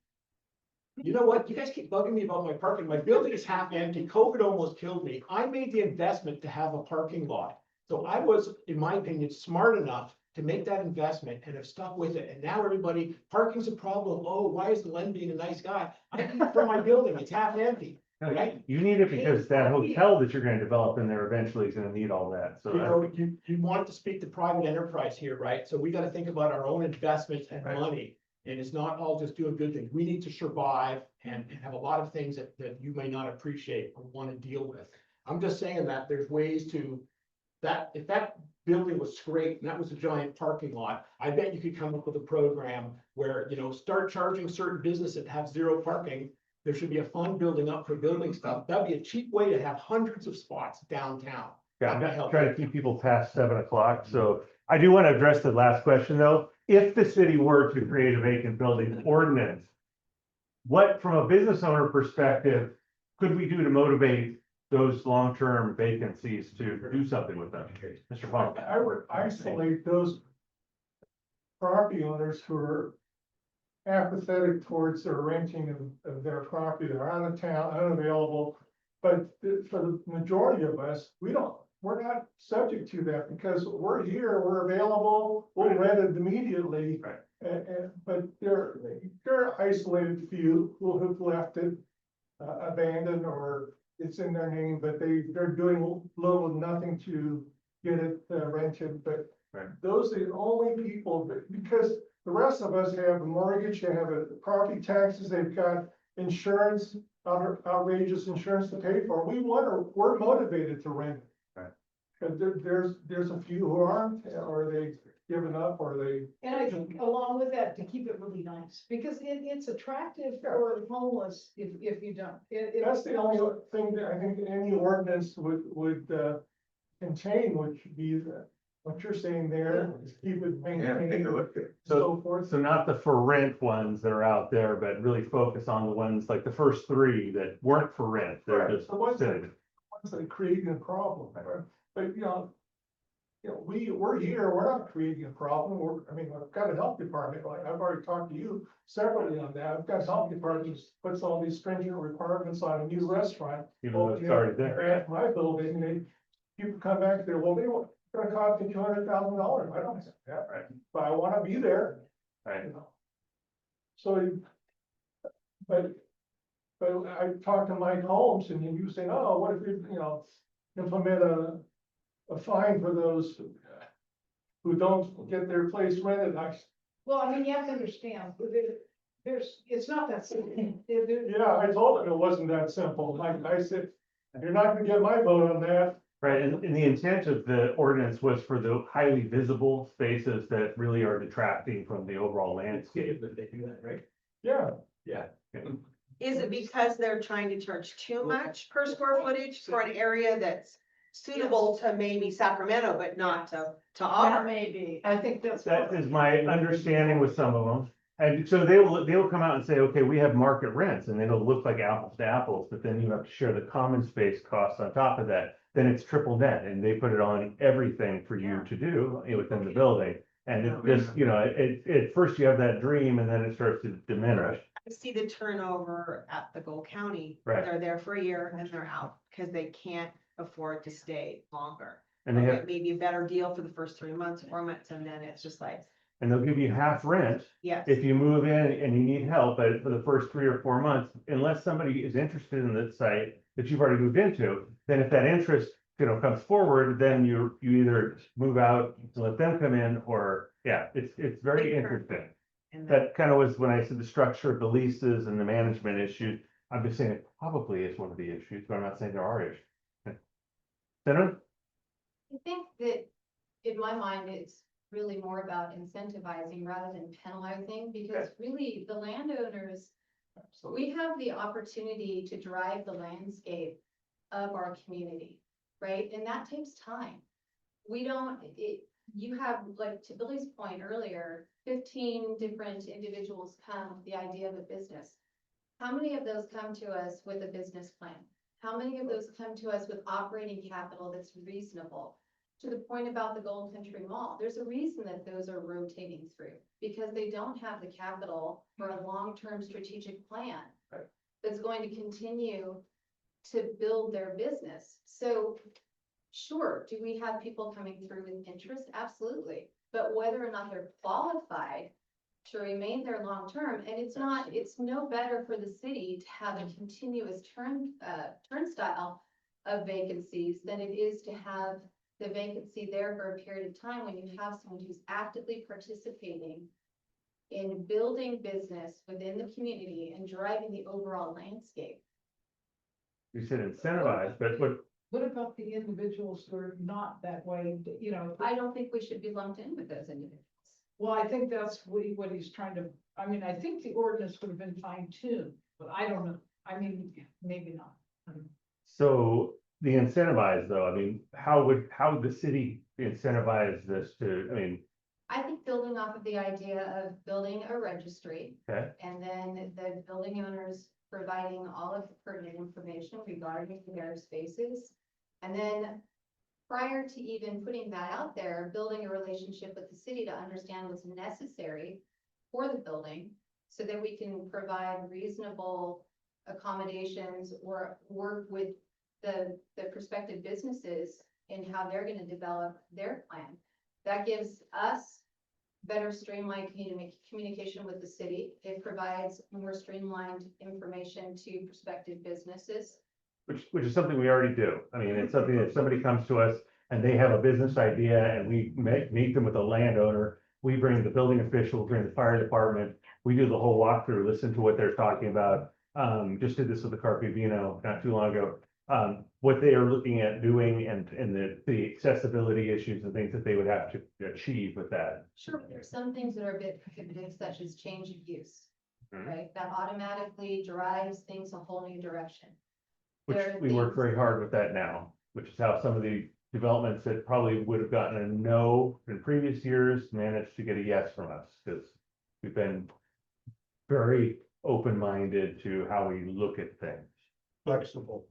you know what, you guys keep bugging me about my parking, my building is half empty, COVID almost killed me, I made the investment to have a parking lot. So I was, in my opinion, smart enough to make that investment and have stuck with it, and now everybody, parking's a problem, oh, why is Len being a nice guy? I need it for my building, it's half empty, right? You need it because that hotel that you're gonna develop in there eventually is gonna need all that, so. You know, you want to speak to private enterprise here, right? So we gotta think about our own investments and Right. money. And it's not all just doing good things. We need to survive and have a lot of things that you may not appreciate or wanna deal with. I'm just saying that there's ways to, that, if that building was great and that was a giant parking lot, I bet you could come up with a program where, you know, start charging certain businesses that have zero parking. There should be a fund building up for building stuff. That'd be a cheap way to have hundreds of spots downtown. Yeah, I'm not trying to keep people past 7 o'clock, so I do want to address the last question, though. If the city were to create a vacant building ordinance, what, from a business owner perspective, could we do to motivate those long-term vacancies to do something with them? Mr. Funk? I would isolate those property owners who are apathetic towards their renting of their property, they're out of town, unavailable. But for the majority of us, we're not subject to that because we're here, we're available, we'll rent it immediately. Right. But there are isolated few who have left it abandoned or it's in their name, but they're doing little or nothing to get it rented, but Right. those are the only people, because the rest of us have a mortgage, they have a property taxes, they've got insurance, outrageous insurance to pay for. We're motivated to rent it. Right. But there's a few who aren't, or they given up, or they. And I think along with that, to keep it really nice, because it's attractive for homeless if you don't. That's the only thing that I think any ordinance would contain, which would be what you're saying there, is keep it Yeah, take maintained, a and look at it. so forth. So not the for rent ones that are out there, but really focus on the ones like the first three that weren't for rent. They're Right, just the ones that- sitting. Ones that are creating a problem, right? But we're here, we're not creating a problem, I've got a health department, like I've already talked to you separately on that, I've got health departments, puts all these stringent requirements on a new restaurant. Even though it's already there. At my building, people come back there, well, it's gonna cost me $200,000, I don't have that, right, but I wanna be there. Right. So, but I talked to Mike Holmes and you say, oh, what if you, implement a fine for those who don't get their place rented? Well, I mean, you have to understand, it's not that simple. Yeah, I told him it wasn't that simple. Like I said, you're not gonna get my vote on that. Right, and the intent of the ordinance was for the highly visible spaces that really are detracting from the overall landscape. That they do that, right? Yeah, Yeah. Is it because they're trying to charge too much per square footage for an area that's suitable to maybe Sacramento, but not to That Auburn? may be. I think that's. That is my understanding with some of them. And so they'll come out and say, okay, we have market rents, and it'll look like apples to apples, but then you have to share the common space costs on top of that. Then it's triple net, and they put it on everything for you to do within the building. And it just, at first you have that dream, and then it starts to diminish. I see the turnover at the Gold County. Right. They're there for a year and they're out because they can't afford to stay longer. And they They'll have, get maybe a better deal for the first 3 months, 4 months, and then it's just like, and they'll give you half rent yes. if you move in and you need help, but for the first 3 or 4 months, unless somebody is interested in the site that you've already moved into, then if that interest, comes forward, then you either move out and let them come in, or, it's very Big turn. interesting. And then- That kind of was when I said the structure of the leases and the management issues. I'm just saying it probably is one of the issues, but I'm not saying there are issues. Cinnamon? I think that in my mind, it's really more about incentivizing rather than penalizing, because really the landowners, we have the opportunity to drive the landscape of our community, right? And that takes time. You have, like to Billy's point earlier, 15 different individuals come with the idea of a business. How many of those come to us with a business plan? How many of those come to us with operating capital that's reasonable? To the point about the Gold Country Mall, there's a reason that those are rotating through, because they don't have the capital for a long-term strategic plan Right. that's going to continue to build their business. So sure, do we have people coming through with interest? Absolutely. But whether or not they're qualified to remain there long-term, and it's no better for the city to have a continuous turnstile of vacancies than it is to have the vacancy there for a period of time when you have someone who's actively participating in building business within the community and driving the overall landscape. You said incentivize, but What about the individuals who are not that way, you know? I don't think we should be lumped in with those individuals. Well, I think that's what he's trying to, I mean, I think the ordinance would have been fine tuned, but I don't know. I mean, maybe not. so the incentivize though, I mean, how would the city incentivize this to, I mean, I think building off of the idea of building a registry. Okay. And then the building owners providing all of the pertinent information regarding their spaces. And then prior to even putting that out there, building a relationship with the city to understand what's necessary for the building so that we can provide reasonable accommodations or work with the prospective businesses in how they're going to develop their plan. That gives us better streamlined communication with the city. It provides more streamlined information to prospective businesses. which is something we already do. I mean, it's something that somebody comes to us and they have a business idea and we meet them with a landowner. We bring the building official, bring the fire department. We do the whole walkthrough, listen to what they're talking about. Just did this with the Carpe Vino not too long ago. What they are looking at doing and the accessibility issues and things that they would have to achieve with that. Sure. There are some things that are a bit prohibitive, such as change of use, Mhm. right? That automatically drives things a whole new direction. Which There are we work things- very hard with that now, which is how some of the developments that probably would have gotten a no in previous years managed to get a yes from us, because we've been very open-minded to how we look at things, Flexible.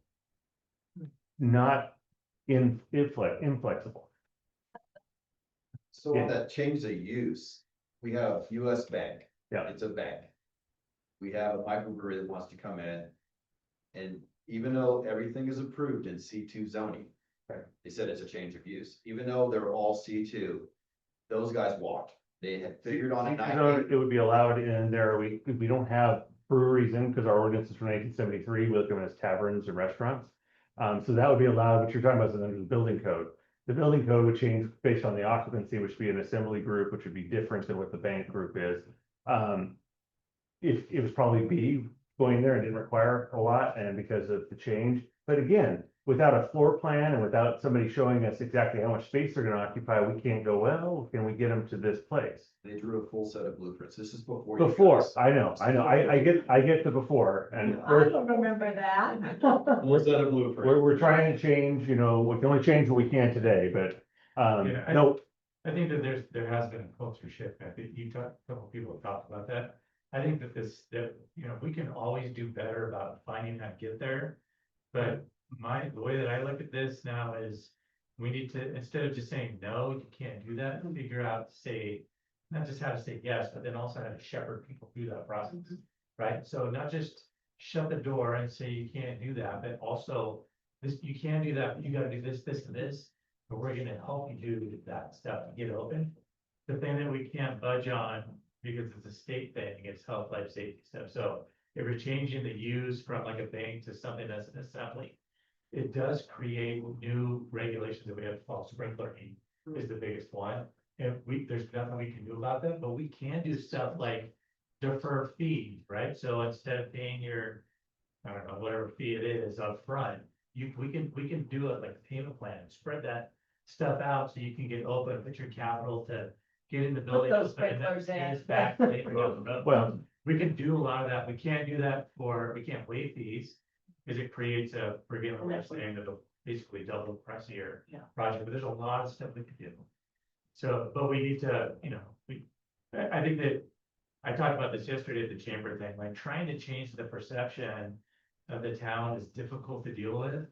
not inflexible. So Yeah. on that change of use, we have US Bank. Yeah. It's a bank. We have a microbrewery that wants to come in. And even though everything is approved in C2 zoning. Right. They said it's a change of use, even though they're all C2, those guys walked. They had figured on a It would be allowed in there, we don't have breweries in, because our ordinance is from 1973, we look at them as taverns and restaurants. So that would be allowed, what you're talking about is under the building code. The building code would change based on the occupancy, which would be an assembly group, which would be different than what the bank group is. If it was probably B going there and didn't require a lot, and because of the change, but again, without a floor plan and without somebody showing us exactly how much space they're gonna occupy, we can't go, well, can we get them to this place? They drew a full set of blueprints. This is before. you Before, guys- I know, I get the before, and I don't remember that. Full set of blueprints. we're trying to change, we can only change what we can today, but, Yeah, no, I think that there has been a culture shift. I think a couple of people have talked about that. I think that we can always do better about finding how to get there. But the way that I look at this now is we need to, instead of just saying, no, you can't do that, figure out, not just how to say yes, but then also how to shepherd people through that process, right? So not just shut the door and say you can't do that, but also you can do that, but you gotta do this, this, and this. But we're gonna help you do that stuff to get open. The thing that we can't budge on, because it's a state thing, it's health, life, safety stuff. So if we're changing the use from like a bank to something that's an assembly, it does create new regulations that we have to follow. Sprinkler heat is the biggest one. And there's nothing we can do about that, but we can do stuff like defer fees, right? So instead of paying your, I don't know, whatever fee it is up front, we can do it like a payment plan, spread that stuff out so you can get open, put your capital to get in the building. those open, and then sprinklers in. pay us back later down the road. well, We can do a lot of that. We can't do that we can't waive fees. Because it creates a regular thing that'll basically double the price of your Yeah. project, but there's a lot of stuff we can do. So, but we need to, I think that I talked about this yesterday at the chamber thing, like trying to change the perception of the town is difficult to deal with.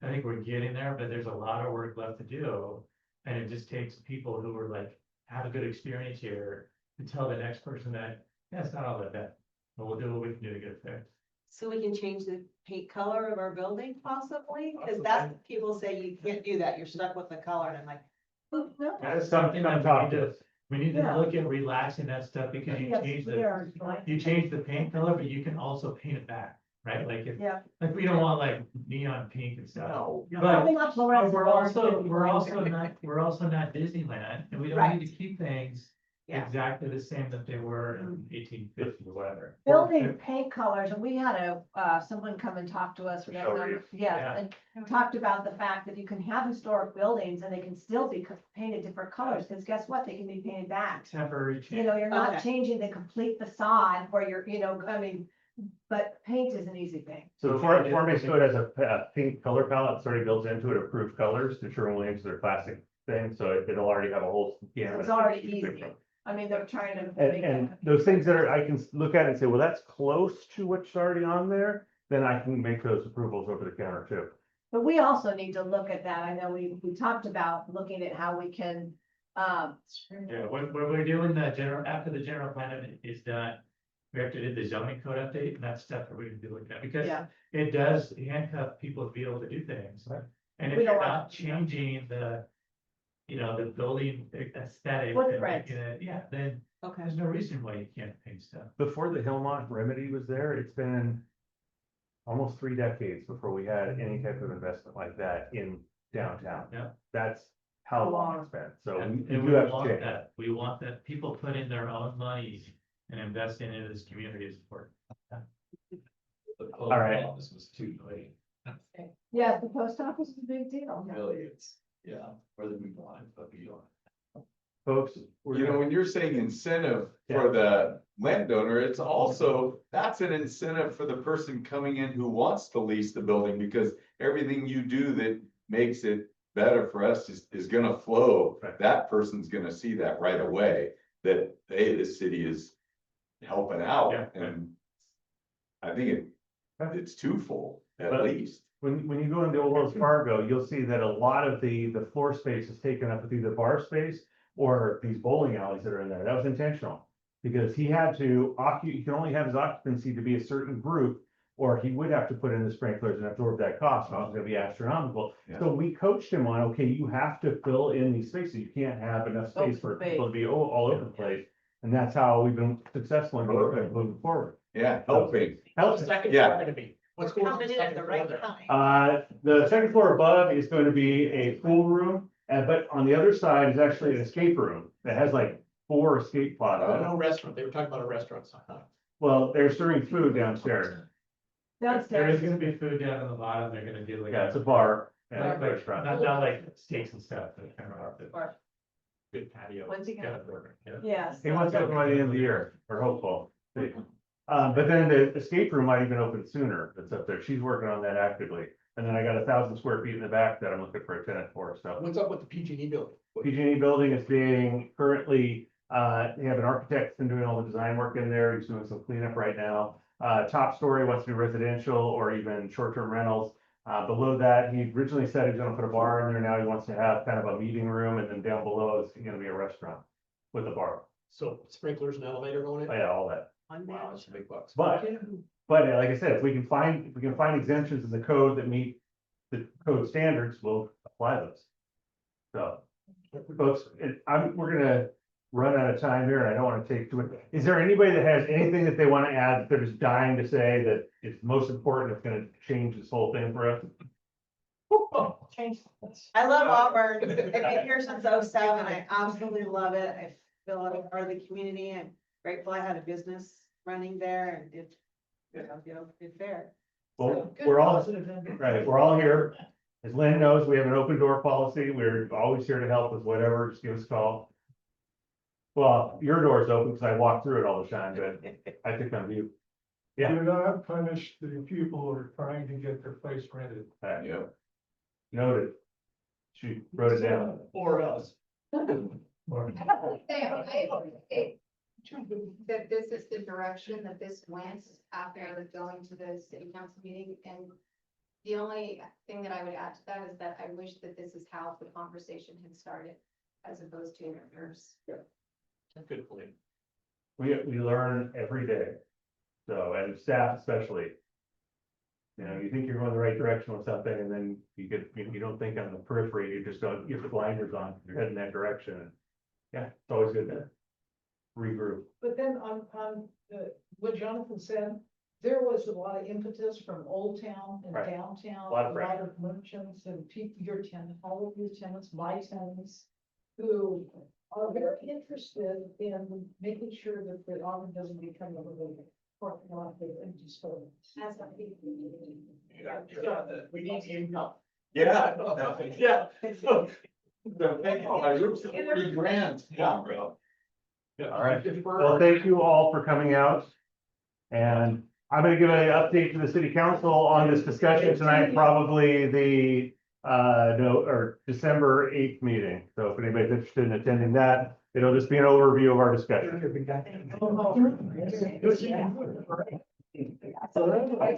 I think we're getting there, but there's a lot of work left to do. And it just takes people who are like, have a good experience here to tell the next person that, yeah, it's not all that bad. But we'll do what we can do to get it fixed. So we can change the paint color of our building possibly, because that's, people say you can't do that, you're stuck with the color, and I'm like, No. That's Something come that talk we need to to, us. we need to Yeah. look at relaxing that stuff because you Yes, change we the, are trying. you change the paint color, but you can also paint it back, right? Like if, Yeah. like we don't want like neon pink and stuff. No. But Probably not fluorescent. we're also not Disneyland and we don't need to keep things Yeah. exactly the same that they were in 1850 or whatever. Building paint colors, and we had someone come and talk to us. Show you. Yeah. Yes, and talked about the fact that you can have historic buildings and they can still be painted different colors, because guess what? They can be painted back. Temporary You change. know, you're not Okay. changing the complete facade where you're, you know, I mean, but paint is an easy thing. So Form Base Code has a pink color palette that's already built into it, approved colors to Sherwin-Williams, their classic thing, so it'll already have a whole gamut. It's already easy. I mean, they're trying to. make And it- those things that are, I can look at and say, well, that's close to what's already on there, then I can make those approvals over the counter too. But we also need to look at that. I know we talked about looking at how we can, Yeah, when we're doing the general, after the general plan is done, we have to do the zoning code update and that's stuff that we can do with that because yeah, it does handcuff people to be able to do things. And if We don't you're want- not changing the, you know, the building aesthetic. and Footprint. making it- Yeah, then okay. there's no reason why you can't paint stuff. Before the Hillmont Remedy was there, it's been almost 3 decades before we had any type of investment like that in downtown. Yeah. That's how long it's been, so we And we we do have to want change. that, we want that people put in their own money and invest into this community is important. All right. This was 2 million, yeah, the post office is a big deal. millions, yeah, where did we want it, but beyond. Folks, we're You know, gonna, when you're saying incentive for the landowner, it's also, that's an incentive for the person coming in who wants to lease the building, because everything you do that makes it better for us is gonna flow. Right. That person's gonna see that right away, that, hey, this city is helping out, Yeah. and I think it's twofold, at But- least. when you go into Old Wells Fargo, you'll see that a lot of the floor space is taken up with either bar space or these bowling alleys that are in there. That was intentional. Because he had to he can only have his occupancy to be a certain group, or he would have to put in the sprinklers and absorb that cost, which is gonna be astronomical. Yeah. So we coached him on, okay, you have to fill in these spaces. You can't have enough space for people to be all over the place. And that's how we've been successful in moving forward. Yeah, helping. How's the second Yeah. floor gonna be? What's going on Coming the in at second the floor right there? time. The second floor above is going to be a pool room, but on the other side is actually an escape room that has like 4 escape pods. in it. No restaurant, they were talking about a restaurant sometime. Well, they're serving food downstairs. There Downstairs. is gonna be food down on the bottom, they're gonna do like. Yeah, it's a bar and a Like, restaurant. not like steaks and stuff, but kind of. Or- Good patio. When's he gonna- Yeah. Yes. He wants to open by the end of the year, we're hopeful. But then the escape room might even open sooner. That's up there. She's working on that actively. And then I got 1,000 square feet in the back that I'm looking for a tenant for, so. What's up with the PG&E building? PG&E building is being currently, they have an architect that's been doing all the design work in there, he's doing some cleanup right now. Top story wants to do residential or even short-term rentals. Below that, he originally said he's gonna put a bar in there, now he wants to have kind of a meeting room, and then down below is gonna be a restaurant with a bar. So sprinklers and elevator going in? Oh, yeah, all that. Wow, that's big bucks. But like I said, if we can find exemptions in the code that meet the code standards, we'll apply those. So, folks, we're gonna run out of time here, and I don't wanna take too much. Is there anybody that has anything that they wanna add, that they're just dying to say that it's most important, it's gonna change this whole thing for us? Change. I love Auburn. I've been here since '07. I absolutely love it. I feel like I'm part of the community. I'm grateful I had a business running there and it, did fair. Well, we're all, right, we're all here. As Lynn knows, we have an open door policy. We're always here to help with whatever, just give us a call. Well, your door's open because I walk through it all the time, but I think I'm you. Yeah. Do not punish the people who are trying to get their place rented. Yeah. Noted. She wrote it down. Or else. that this is the direction that this went after going to the city council meeting, and the only thing that I would add to that is that I wish that this is how the conversation had started, as opposed to in reverse. Good point. We learn every day. So, and staff especially. You know, you think you're going the right direction with something and then you don't think on the periphery, you just don't, you have the blinders on, you're heading that direction. And yeah, it's always good to regroup. But then on, what Jonathan said, there was a lot of impetus from Old Town and Right. downtown. A lot of pressure. of merchants and people, your tenant, all of your tenants, my tenants, who are very interested in making sure that the Auburn doesn't become a little parking lot with empty stores. As a people. We need income. Yeah. Yeah. My roof's $40,000. Yeah, bro. All right. Well, thank you all for coming out. And I'm gonna give an update to the city council on this discussion tonight, probably the December 8th meeting. So if anybody's interested in attending that, it'll just be an overview of our discussion.